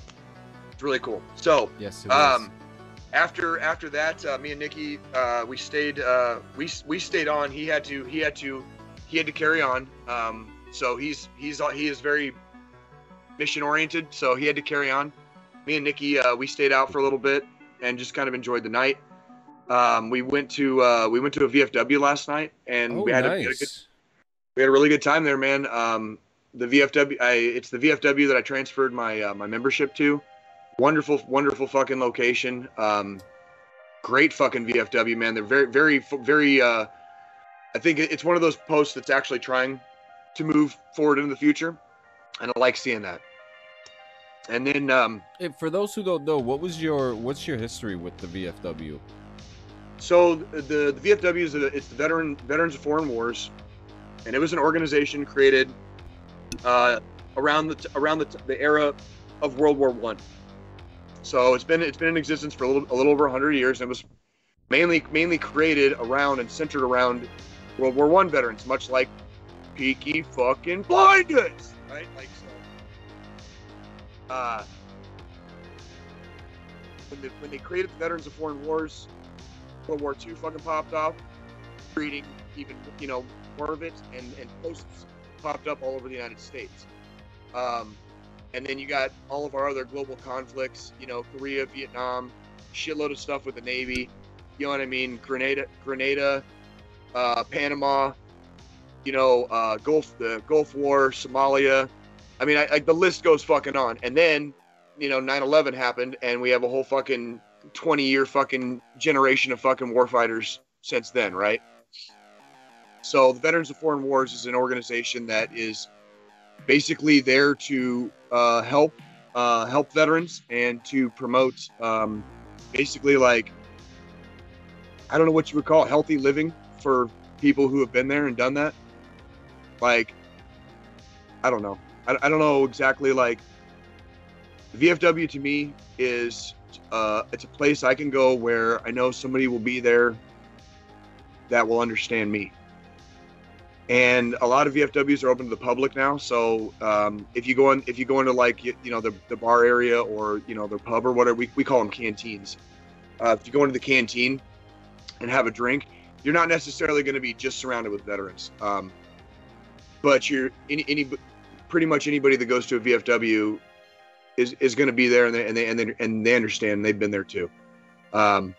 It's really cool. So yes, it is. After that, me and Nikki, we stayed on. He had to carry on. So he is very mission oriented. So he had to carry on. Me and Nikki, we stayed out for a little bit and just kind of enjoyed the night. We went to a VFW last night, and we had a really good time there, man. The VFW, it's the VFW that I transferred my membership to. Wonderful fucking location. Great fucking VFW, man. They're very. I think it's one of those posts that's actually trying to move forward into the future, and I like seeing that. And then, for those who don't know, what's your history with the VFW? So the VFW it's the Veterans of Foreign Wars, and it was an organization created around the era of World War I. So it's been in existence for a little over 100 years, and it was mainly created around and centered around World War I veterans, much like Peaky fucking Blinders, right? Like so. When they created the Veterans of Foreign Wars, World War II fucking popped off, creating even more of it, and posts popped up all over the United States. And then you got all of our other global conflicts, Korea, Vietnam, shitload of stuff with the Navy, you know what I mean? Grenada, Panama, the Gulf War, Somalia. I mean, the list goes fucking on. And then, 9/11 happened, and we have a whole fucking 20-year fucking generation of fucking warfighters since then, right? So the Veterans of Foreign Wars is an organization that is basically there to help veterans and to promote basically, like, I don't know what you would call it, healthy living for people who have been there and done that. Like, I don't know. I don't know exactly. Like, the VFW to me is it's a place I can go where I know somebody will be there that will understand me. And a lot of VFWs are open to the public now. So if you go into, like, the bar area or the pub or whatever, we call them canteens. if you go into the canteen and have a drink, you're not necessarily going to be just surrounded with veterans. But you're pretty much anybody that goes to a VFW is going to be there, and they understand. They've been there too. And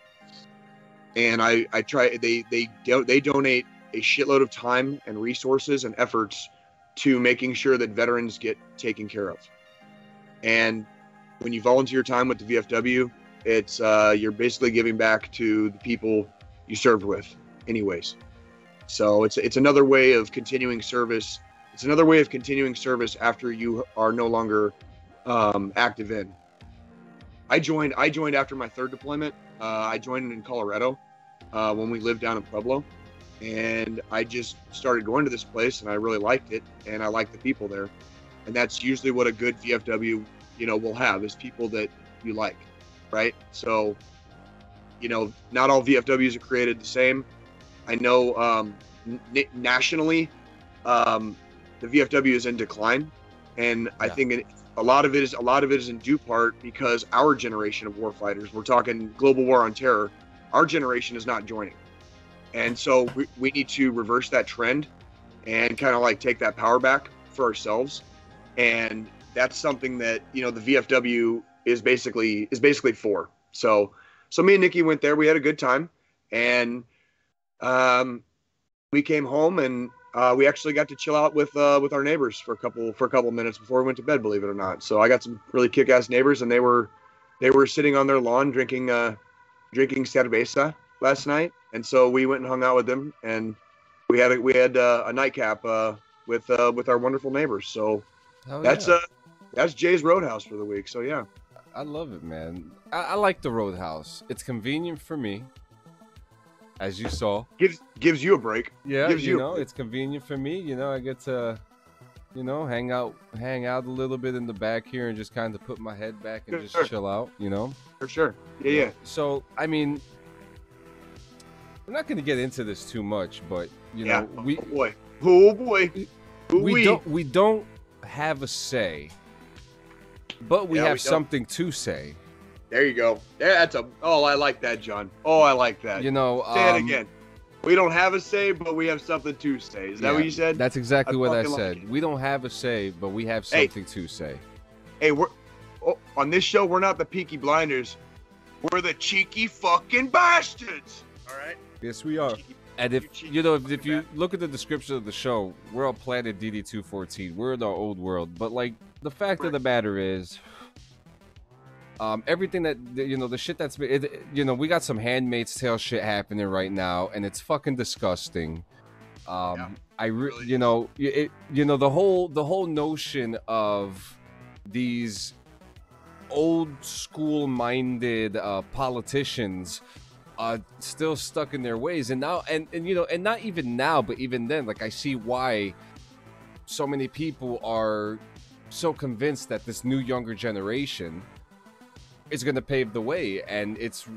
I try. They donate a shitload of time and resources and efforts to making sure that veterans get taken care of. And when you volunteer time with the VFW, it's you're basically giving back to the people you served with, anyways. So it's another way of continuing service. It's another way of continuing service after you are no longer active in. I joined after my third deployment. I joined in Colorado when we lived down in Pueblo, and I just started going to this place, and I really liked it, and I liked the people there. And that's usually what a good VFW, will have, is people that you like, right? So, not all VFWs are created the same. I know nationally, the VFW is in decline, and I think a lot of it is in due part because our generation of warfighters, we're talking global war on terror, our generation is not joining, and so we need to reverse that trend and kind of like take that power back for ourselves, and that's something that the VFW is basically for. So me and Nikki went there. We had a good time, and we came home, and we actually got to chill out with our neighbors for a couple minutes before we went to bed, believe it or not. So I got some really kick-ass neighbors, and they were sitting on their lawn drinking cerveza last night, and so we went and hung out with them, and we had a nightcap with our wonderful neighbors. So that's Jay's Roadhouse for the week. So yeah, I love it, man. I like the Roadhouse. It's convenient for me. As you saw, gives you a break. Yeah, it's convenient for me. I get to, hang out a little bit in the back here and just kind of put my head back and just chill out. For sure. Yeah. So I mean, we're not going to get into this too much, but we don't have a say, but we have something to say. There you go. I like that, John. Oh, I like that. Say it again. We don't have a say, but we have something to say. Is that what you said? That's exactly what I said. Like, we don't have a say, but we have something to say. Hey, on this show, we're not the Peaky Blinders. We're the cheeky fucking bastards. All right? Yes, we are. And if you look at the description of the show, we're on planet DD-214. We're in our old world. But like the fact of the matter is, everything that the shit that's we got some Handmaid's Tale shit happening right now, and it's fucking disgusting. The whole notion of these old school minded politicians still stuck in their ways, and now and not even now, but even then, like I see why so many people are so convinced that this new younger generation is going to pave the way, and it's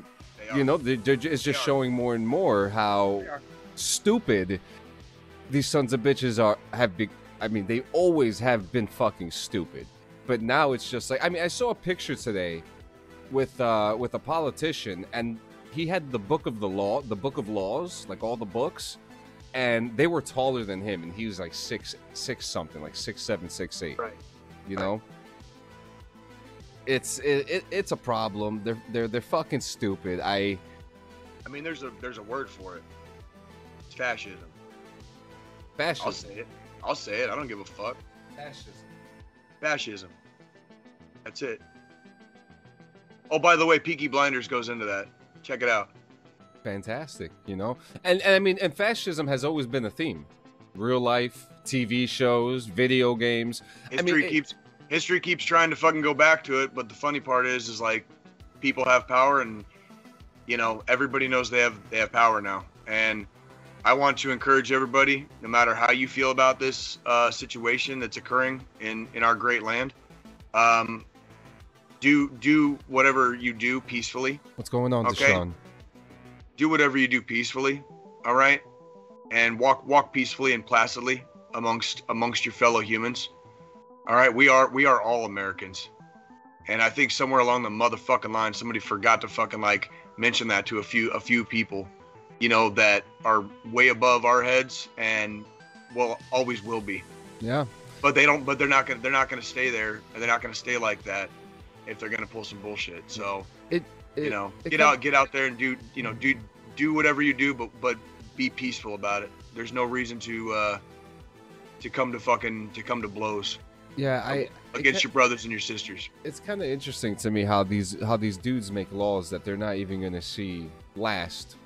it's just showing more and more how stupid these sons of bitches have been. I mean, they always have been fucking stupid, but now it's just like, I mean, I saw a picture today with a politician, and he had the book of laws, like all the books, and they were taller than him, and he was like six something, like 6'7", 6'8". Right. It's a problem. They're fucking stupid. I mean, there's a word for it. It's fascism. I'll say it. I don't give a fuck. Fascism. That's it. Oh, by the way, Peaky Blinders goes into that. Check it out. Fantastic, and I mean, and fascism has always been a theme. Real life, TV shows, video games. History keeps trying to fucking go back to it, but the funny part is like people have power, and everybody knows they have power now. And I want to encourage everybody, no matter how you feel about this situation that's occurring in our great land, do whatever you do peacefully. What's going on, okay? Deshaun? Do whatever you do peacefully, all right? And walk peacefully and placidly amongst your fellow humans. All right, we are all Americans, and I think somewhere along the motherfucking line, somebody forgot to fucking like mention that to a few people, you know, that are way above our heads and always will be. Yeah. But they're not gonna stay there, and they're not gonna stay like that if they're gonna pull some bullshit. So get out there and do whatever you do, but be peaceful about it. There's no reason to come to blows. Yeah, against your brothers and your sisters. It's kind of interesting to me how these dudes make laws that they're not even gonna see last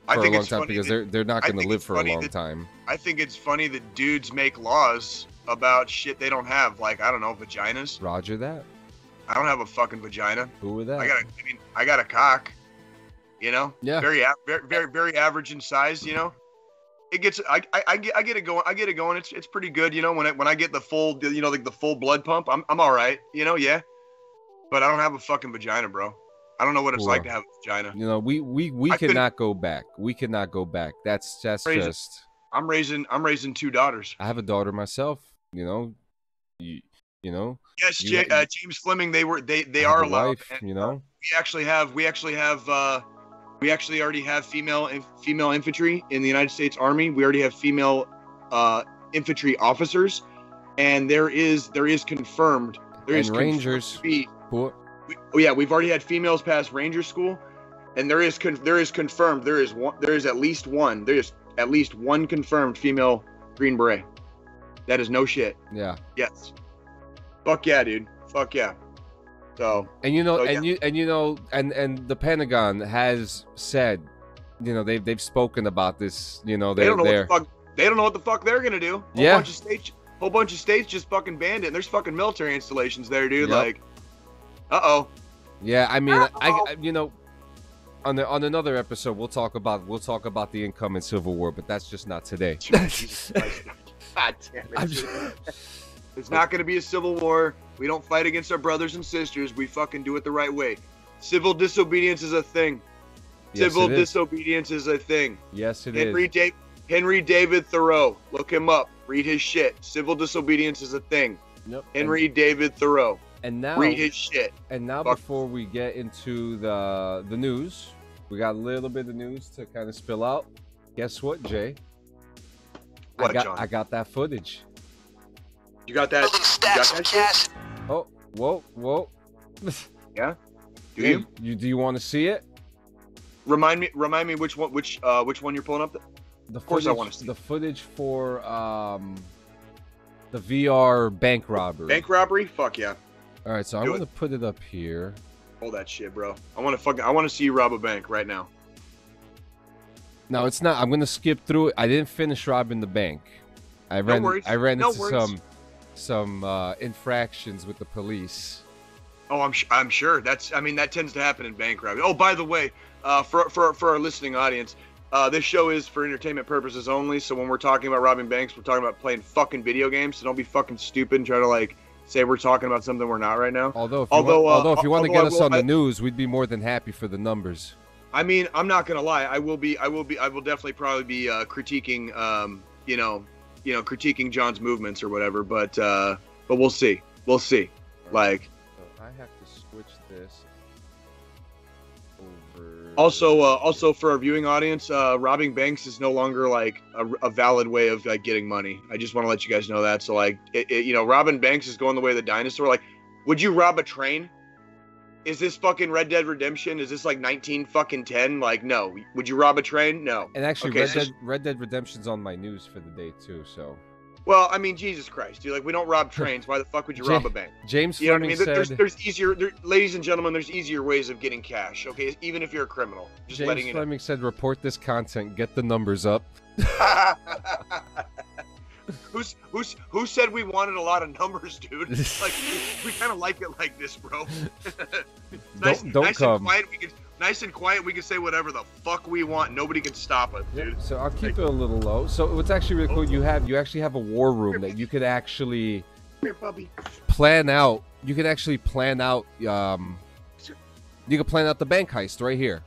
for a long time, because they're not gonna live for a long time. I think it's funny that dudes make laws about shit they don't have, like, I don't know, vaginas. Roger that. I don't have a fucking vagina. Who with that? I got a cock. You know. Yeah. Very average in size. You know. It gets. I get it going. I get it going. It's pretty good. You know. When I get the full, you know, like the full blood pump, I'm all right. You know. Yeah. But I don't have a fucking vagina, bro. I don't know what it's like to have a vagina. You know, we cannot go back. We cannot go back. That's just. I'm raising 2 daughters. I have a daughter myself. You know. You know. Yes, James Fleming. They are allowed. Wife, you know. We actually already have female infantry in the United States Army. We already have female infantry officers, and there is confirmed. There is Rangers. We've already had females pass Ranger school, and there is confirmed. There is at least one confirmed female Green Beret. That is no shit. Yeah. Yes. Fuck yeah, dude. Fuck yeah. So. And you know, and the Pentagon has said, you know, they've spoken about this. You know, they don't know what the fuck they're gonna do. Whole bunch of states just fucking banned it. And there's fucking military installations there, dude. Yep. Like, Yeah, I mean, I you know, on another episode we'll talk about the incoming civil war, but that's just not today. God damn it. It's not going to be a civil war. We don't fight against our brothers and sisters. We fucking do it the right way. Civil disobedience is a thing. Yes, Civil disobedience is a thing. Yes, it is. Henry David Thoreau. Look him up. Read his shit. Civil disobedience is a thing. Yep. Henry David Thoreau. And now read his shit. And now, before we get into the news, we got a little bit of news to kind of spill out. Guess what, Jay? I got that footage. You got that? Shit? Oh, whoa. Yeah. Do you want to see it? Remind me which one you're pulling up. Of course, I want to see the footage for the VR bank robbery. Bank robbery? Fuck yeah. All right, so I'm gonna put it up here. Hold that shit, bro. I want to see you rob a bank right now. No, it's not. I'm gonna skip through it. I didn't finish robbing the bank. I ran into some infractions with the police. Oh, I'm sure. That tends to happen in bank robbery. Oh, by the way, for our listening audience, this show is for entertainment purposes only. So when we're talking about robbing banks, we're talking about playing fucking video games. So don't be fucking stupid and try to like say we're talking about something we're not right now. Although if you want to get us on the news, we'd be more than happy for the numbers. I mean, I'm not gonna lie. I will definitely probably be critiquing, critiquing John's movements or whatever. But we'll see. We'll see. Like. So I have to switch this over. Also for our viewing audience, robbing banks is no longer like a valid way of like getting money. I just want to let you guys know that. So like, robbing banks is going the way of the dinosaur. Like, would you rob a train? Is this fucking Red Dead Redemption? Is this like 1910? Like, no. Would you rob a train? No. And actually, Red Dead Redemption's on my news for the day too. So. Well, I mean, Jesus Christ, dude. Like, we don't rob trains. Why the fuck would you rob a bank? James Fleming said. There's easier, ladies and gentlemen. There's easier ways of getting cash. Okay, even if you're a criminal. Just letting you know. James Fleming said, "Report this content. Get the numbers up." Who said we wanted a lot of numbers, dude? Like, we kind of like it like this, bro. Nice and quiet. We can say whatever the fuck we want. Nobody can stop us, dude. So I'll keep it a little low. So what's actually really cool, you actually have a war room that you could actually plan out. You could actually plan out. You can plan out the bank heist right here.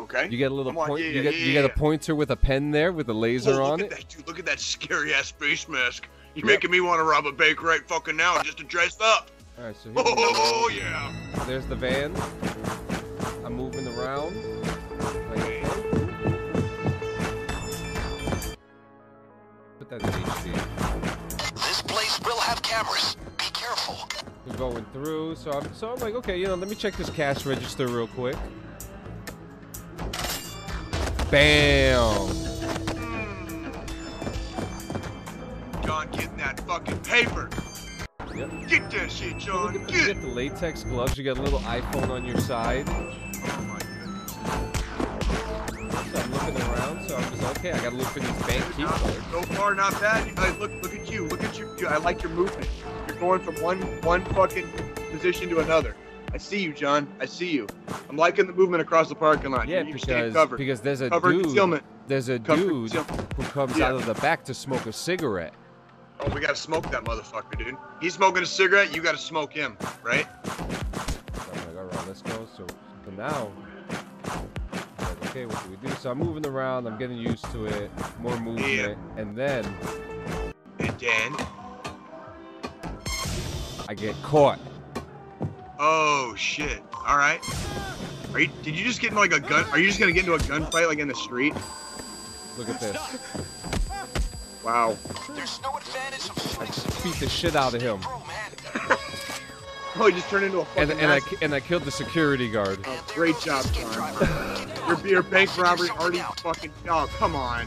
Okay. You get a little point. You get a pointer with a pen there with a laser on it. That, dude, look at that scary ass face mask. You're making me want to rob a bank right fucking now just to dress up. All right, so yeah. There's the van. I'm I'm moving around. Like, put that in HD. This place will have cameras. Be careful. We're going through, so I'm like, okay, you know, let me check this cash register real quick. Bam! John, getting that fucking paper. Yep. Get that shit, John. You Get it. get the latex gloves. You got a little iPhone on your side. Oh my goodness. So I'm looking around. So I'm just okay. I gotta look for these bank key cards. So far, not bad. Look at you. Look at you. I like your movement. You're going from one fucking position to another. I see you, John. I see you. I'm liking the movement across the parking lot. Yeah, You're staying covered. because there's a Cover dude. concealment. There's a Cover dude concealment. who comes out of the back to smoke a cigarette. Oh, we gotta smoke that motherfucker, dude. He's smoking a cigarette. You gotta smoke him, right? So I'm like, all right, let's go. So now, I'm like, okay, what do we do? So I'm moving around. I'm getting used to it. More movement, and then I get caught. Oh shit! All right. Did you just get in like a gun? Are you just gonna get into a gunfight like in the street? Look at this. Wow. There's no advantage of I beat the shit out of him. Oh, he just turned into a fucking And I killed the security guard. Oh, great job, John. your bank robbery already fucking. Oh, come on.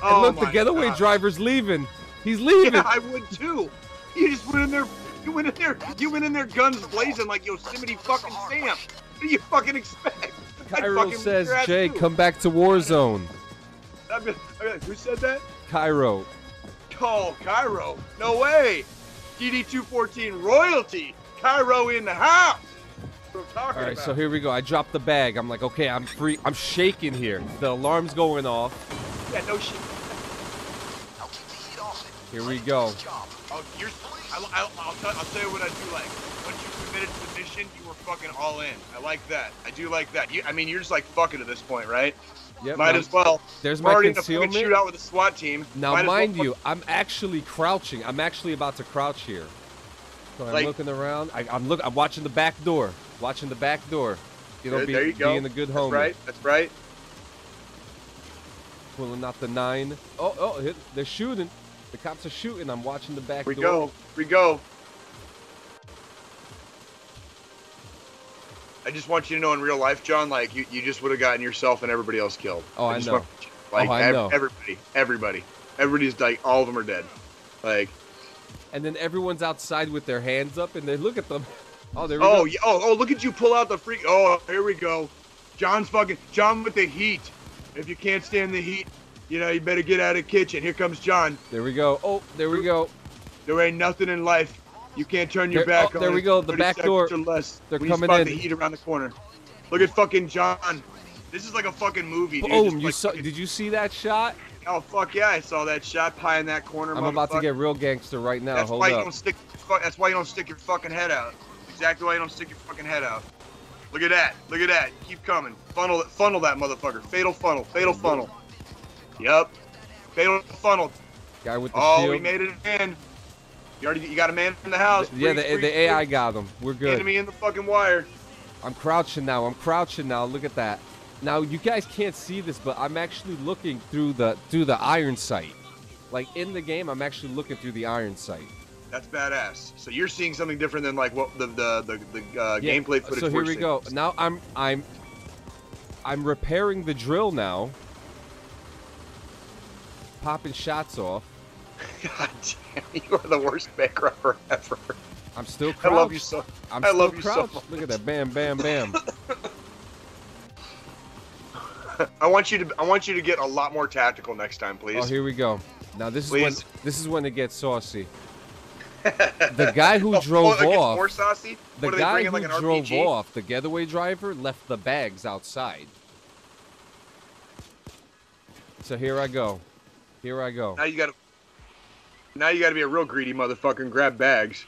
Oh, And look, the my getaway God. driver's leaving. He's leaving. Yeah, I would too. You just went in there. You went in there, guns blazing like Yosemite fucking Sam. What do you fucking expect? Cairo says, Jay, come back to Warzone. I'd be like, who said that? Cairo. Oh, Cairo. No way. DD214 royalty. Cairo in the house. That's what I'm talking All right, about. so here we go. I dropped the bag. I'm like, okay, I'm free. I'm shaking here. The alarm's going off. Yeah, no shit. I'll keep the heat off it. Here we go. Oh, I'll tell you what I do like. Once you committed to the mission, you were fucking all in. I like that. I do like that. I mean, you're just like fucking at this point, right? Yep, Might as well. There's We're my already in a concealment. fucking shootout with a SWAT team. Now, Might as well mind you, I'm actually crouching. I'm actually about to crouch here. So I'm Like- looking around. I'm watching the back door. Watching the back door. You know, there you go. being a good homie. That's right. That's right. Pulling out the 9. Oh, they're shooting. The cops are shooting. I'm watching the back We door. go. We go. I just want you to know in real life, John, like you just would have gotten yourself and everybody else killed. Oh, I just know. want- Like I know. everybody's like all of them are dead. Like And then everyone's outside with their hands up, and they look at them. Oh, there we oh go. yeah, oh look at you pull out the freak. Oh, here we go. John with the heat. If you can't stand the heat, you know you better get out of the kitchen. Here comes John. There we go. Oh, there we go. There ain't nothing in life you can't turn your There- back oh, on. there we it. go, the 30 back seconds door. or less. They're when you coming spot in. the heat around the corner. Look at fucking John. This is like a fucking movie, dude. Boom! Just like fucking- Did you see that shot? Oh fuck yeah! I saw that shot. Pie in that corner. I'm about to motherfucker. get real gangster right now. That's Hold why you up. don't stick. That's why you don't stick your fucking head out. Exactly why you don't stick your fucking head out. Look at that. Look at that. Keep coming. Funnel that motherfucker. Fatal funnel. Fatal funnel. Yup. Fatal funnel. Guy with the Oh, shield. we made it in. You got a man in the house. Yeah, Freeze, the AI got him. We're good. Enemy in the fucking wire. I'm crouching now. Look at that. Now you guys can't see this, but I'm actually looking through the iron sight. Like in the game, I'm actually looking through the iron sight. That's badass. So you're seeing something different than like what the Yeah, gameplay footage. So here we're we seeing. go. Now I'm repairing the drill now. Popping shots off. God damn, you are the worst bank robber ever. I'm still I crouched. love you so. I'm I still love you so crouched. much. Look at that. Bam, bam, bam. I want you to get a lot more tactical next time, please. Oh, here we go. Now this Please. is when it gets saucy. The guy who drove it gets off. more saucy? The What, are they guy bringing, who like, an drove RPG? off, the getaway driver, left the bags outside. So here I go. Here I go. Now you gotta be a real greedy motherfucker and grab bags.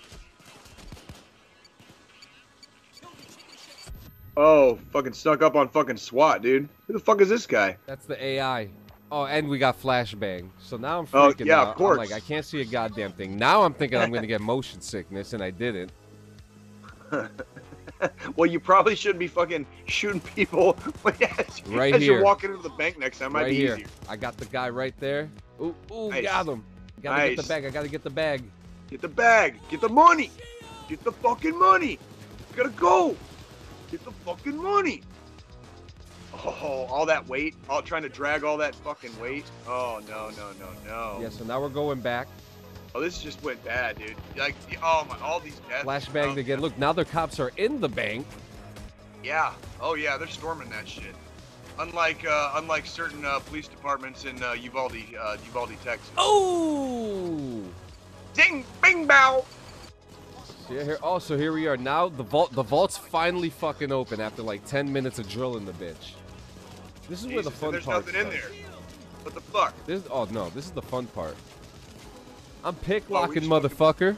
Oh, fucking stuck up on fucking SWAT, dude. Who the fuck is this guy? That's the AI. Oh, and we got flashbang. So now I'm Oh, freaking yeah, out. of course. I'm like, I can't see a goddamn thing. Now I'm thinking I'm going to get motion sickness, and I didn't. Well, you probably shouldn't be fucking shooting people as you're walking into the bank next time. Might be easier. I got the guy right there. Ooh, nice. Got him. Gotta get the bag. I gotta get the bag. Get the bag. Get the money. Get the fucking money. You gotta go. Get the fucking money. Oh, all that weight. All trying to drag all that fucking weight. Oh, no. Yeah, so now we're going back. Oh, this just went bad, dude. Like, oh my, all these deaths. Flashbang again. Look, now their cops are in the bank. Yeah. Oh yeah, they're storming that shit. Unlike certain police departments in Uvalde, Texas. Oh! Ding, bing, bow. So here, also here we are now. The vault's finally fucking open after like 10 minutes of drilling the bitch. This is where the fun part. There's nothing in there. What the fuck? Oh no, this is the fun part. I'm pick locking, motherfucker.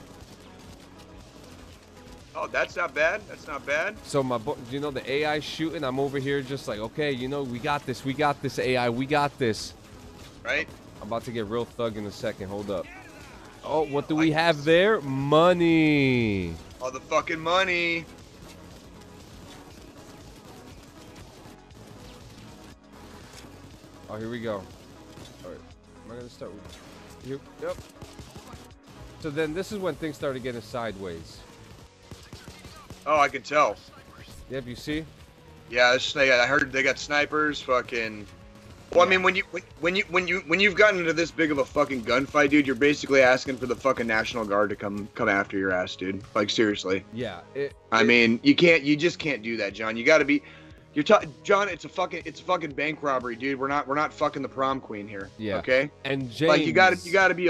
Oh, that's not bad. That's not bad. So you know, the AI shooting. I'm over here just like, okay, you know, we got this. We got this, AI. We got this. Right. I'm about to get real thug in a second. Hold up. Oh, what do we have there? Money. Oh, the fucking money. Oh, here we go. All right. Am I gonna start with you? Yep. So then this is when things started getting sideways. Oh, I can tell. Yep, you see? Yeah, I heard they got snipers. Fucking. Well, yeah. I mean, when you've gotten into this big of a fucking gunfight, dude, you're basically asking for the fucking National Guard to come after your ass, dude. Like seriously. Yeah. I mean, you just can't do that, John. You got to be. John, it's a fucking bank robbery, dude. We're not fucking the prom queen here. Yeah. Okay. And James, like you gotta be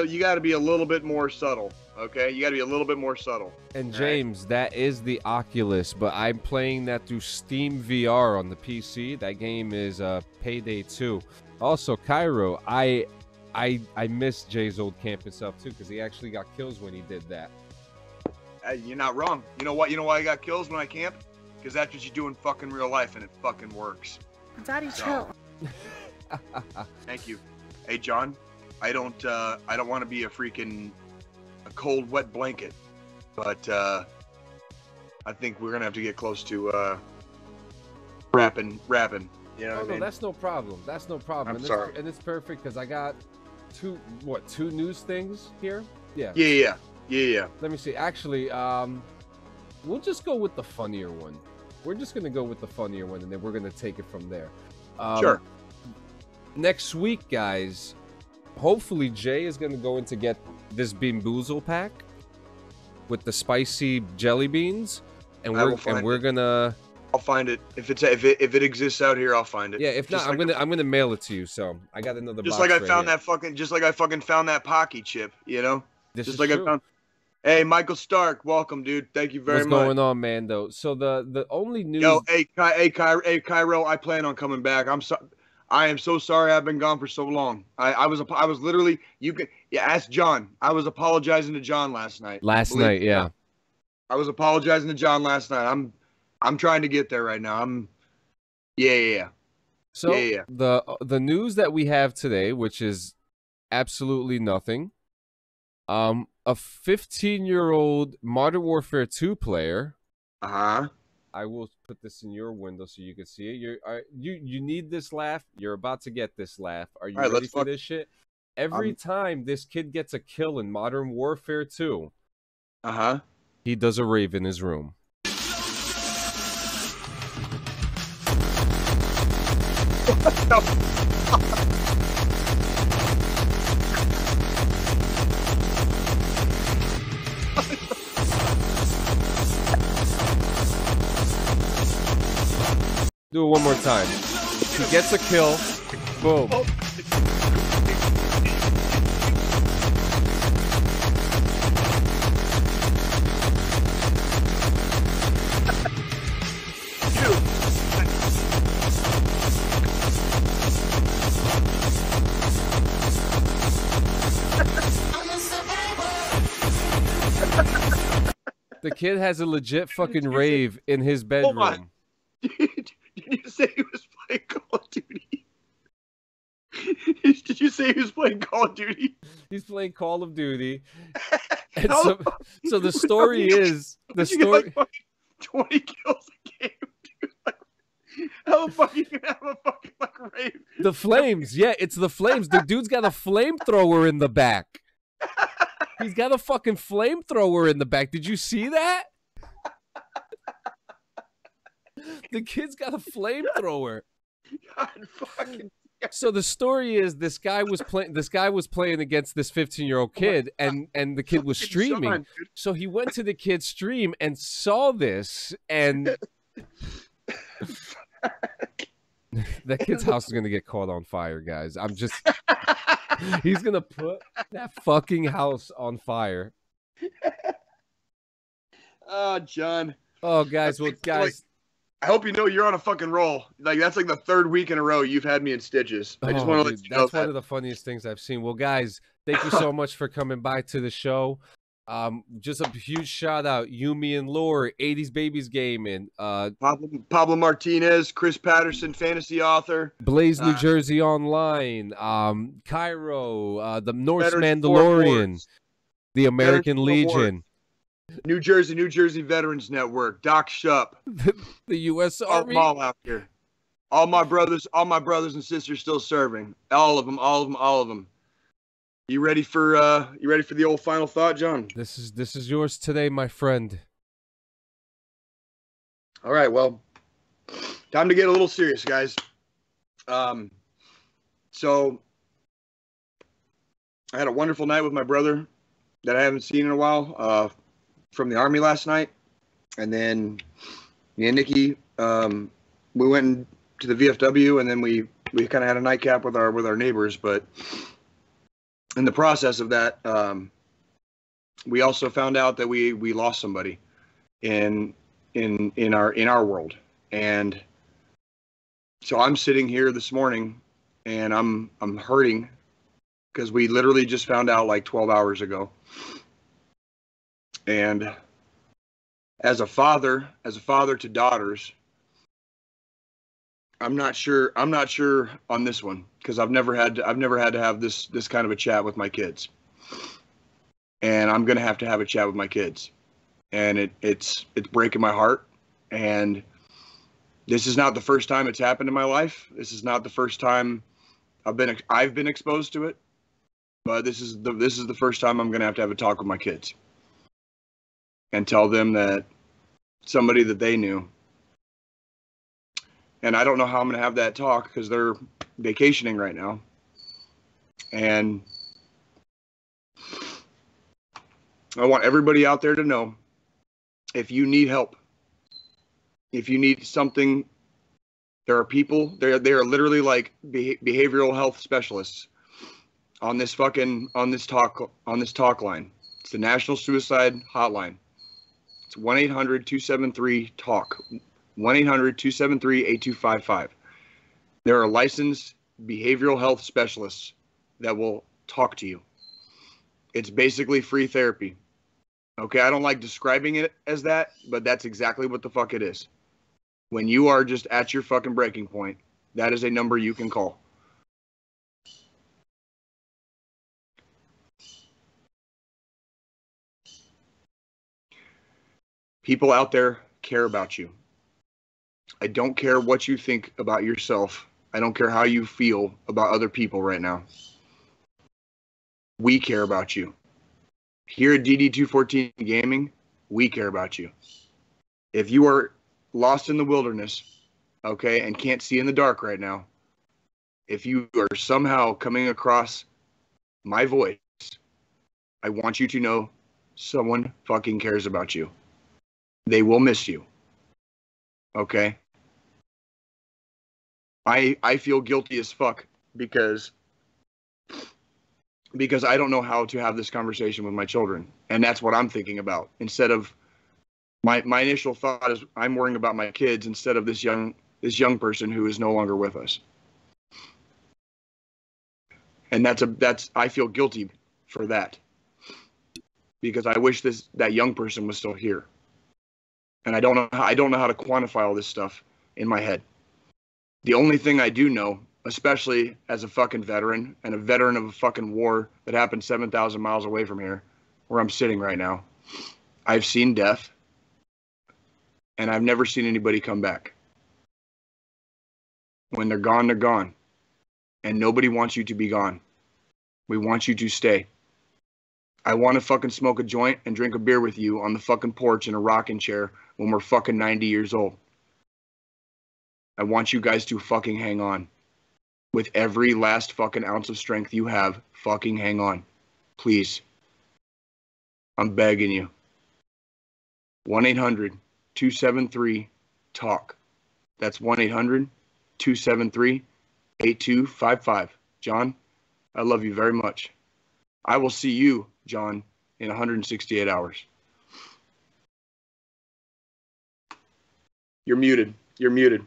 a little bit more subtle. Okay, you gotta be a little bit more subtle. And James, right? That is the Oculus, but I'm playing that through Steam VR on the PC. That game is Payday 2. Also, Cairo, I miss Jay's old camping stuff too, because he actually got kills when he did that. You're not wrong. You know what? You know why I got kills when I camp? Because that's what you do in fucking real life, and it fucking works. Daddy, chill. Thank you. Hey, John, I don't want to be a cold, wet blanket, but I think we're gonna have to get close to rapping. You know what I mean? No, that's no problem. That's no problem. I'm sorry. And it's perfect because I got two news things here. Yeah. Yeah. Let me see. Actually, we'll just go with the funnier one. We're just gonna go with the funnier one, and then we're gonna take it from there. Sure. Next week, guys, hopefully Jay is gonna go in to get this Bean Boozle pack with the spicy jelly beans, and we're gonna. I'll find it if it exists out here. I'll find it. Yeah, if not, I'm gonna mail it to you. So I got another. Just box like I found that fucking. Just like I fucking found that Pocky chip. You know. Just like I found. Hey, Michael Stark, welcome, dude. Thank you very much. What's going on, Mando? So the only news. Yo, hey, Cairo, I plan on coming back. I am so sorry I've been gone for so long. I was literally, ask John. I was apologizing to John last night. Yeah. I was apologizing to John last night. I'm trying to get there right now. So the news that we have today, which is absolutely nothing. A 15-year-old Modern Warfare 2 player. I will put this in your window so you can see it. You need this laugh. You're about to get this laugh. Are you ready for this shit? Every time this kid gets a kill in Modern Warfare 2, he does a rave in his room. Do it one more time. He gets a kill. Boom. The kid has a legit fucking rave in his bedroom. Hold on. Did you say he was playing Call of Duty? Did you say he was playing Call of Duty? He's playing Call of Duty. And so the story is... The story... Like 20 kills a fucking have a fucking like rave. The flames, yeah, it's the flames. The dude's got a flamethrower in the back. He's got a fucking flamethrower in the back. Did you see that? The kid's got a flamethrower. God fucking. So the story is this guy was playing against this 15-year-old kid, and the kid was streaming. Sean, so he went to the kid's stream and saw this, and that kid's house is gonna get caught on fire, guys. He's gonna put that fucking house on fire. Oh, John. Oh, guys, well, guys. I hope you know you're on a fucking roll. Like, that's like the third week in a row you've had me in stitches. I just want to let you know that's one of the funniest things I've seen. Well, guys, thank you so much for coming by to the show. Just a huge shout out, Yumi and Lore, 80s Babies Gaming, Pablo Martinez, Chris Patterson, fantasy author, Blaze New Jersey Online, Cairo, the Norse Veterans Mandalorian, the American Legion, New Jersey Veterans Network, Doc Shupp, the U.S. Army. All out here. All my brothers and sisters still serving. All of them. You ready for the old final thought, John? This is yours today, my friend. All right, well, time to get a little serious, guys. So I had a wonderful night with my brother that I haven't seen in a while, from the Army last night. And then me and Nikki, we went to the VFW, and then we kind of had a nightcap with our neighbors. But in the process of that, we also found out that we lost somebody in our world. And so I'm sitting here this morning, and I'm hurting because we literally just found out like 12 hours ago. And as a father to daughters, I'm not sure on this one, because I've never had to have this kind of a chat with my kids. And I'm going to have a chat with my kids. And it's breaking my heart. And this is not the first time it's happened in my life. This is not the first time I've been exposed to it. But this is the first time I'm going to have a talk with my kids and tell them that somebody that they knew. And I don't know how I'm going to have that talk because they're vacationing right now. And I want everybody out there to know, if you need help, if you need something, there are people, they are literally like behavioral health specialists on this talk line. It's the National Suicide Hotline. It's 1-800-273-TALK. 1-800-273-8255. There are licensed behavioral health specialists that will talk to you. It's basically free therapy. Okay, I don't like describing it as that, but that's exactly what the fuck it is. When you are just at your fucking breaking point, that is a number you can call. People out there care about you. I don't care what you think about yourself. I don't care how you feel about other people right now. We care about you. Here at DD214 Gaming, we care about you. If you are lost in the wilderness, okay, and can't see in the dark right now, if you are somehow coming across my voice, I want you to know someone fucking cares about you. They will miss you. Okay? I feel guilty as fuck because I don't know how to have this conversation with my children. And that's what I'm thinking about. Instead of my initial thought is I'm worrying about my kids instead of this young person who is no longer with us. And that's I feel guilty for that. Because I wish that young person was still here. And I don't know how to quantify all this stuff in my head. The only thing I do know, especially as a fucking veteran and a veteran of a fucking war that happened 7,000 miles away from here, where I'm sitting right now, I've seen death, and I've never seen anybody come back. When they're gone, they're gone. And nobody wants you to be gone. We want you to stay. I want to fucking smoke a joint and drink a beer with you on the fucking porch in a rocking chair when we're fucking 90 years old. I want you guys to fucking hang on. With every last fucking ounce of strength you have, fucking hang on. Please. I'm begging you. 1-800-273-TALK. That's 1-800-273-8255. John, I love you very much. I will see you, John, in 168 hours. You're muted. You're muted.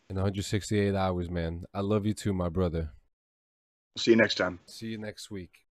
In 168 hours, man. I love you too, my brother. See you next time. See you next week.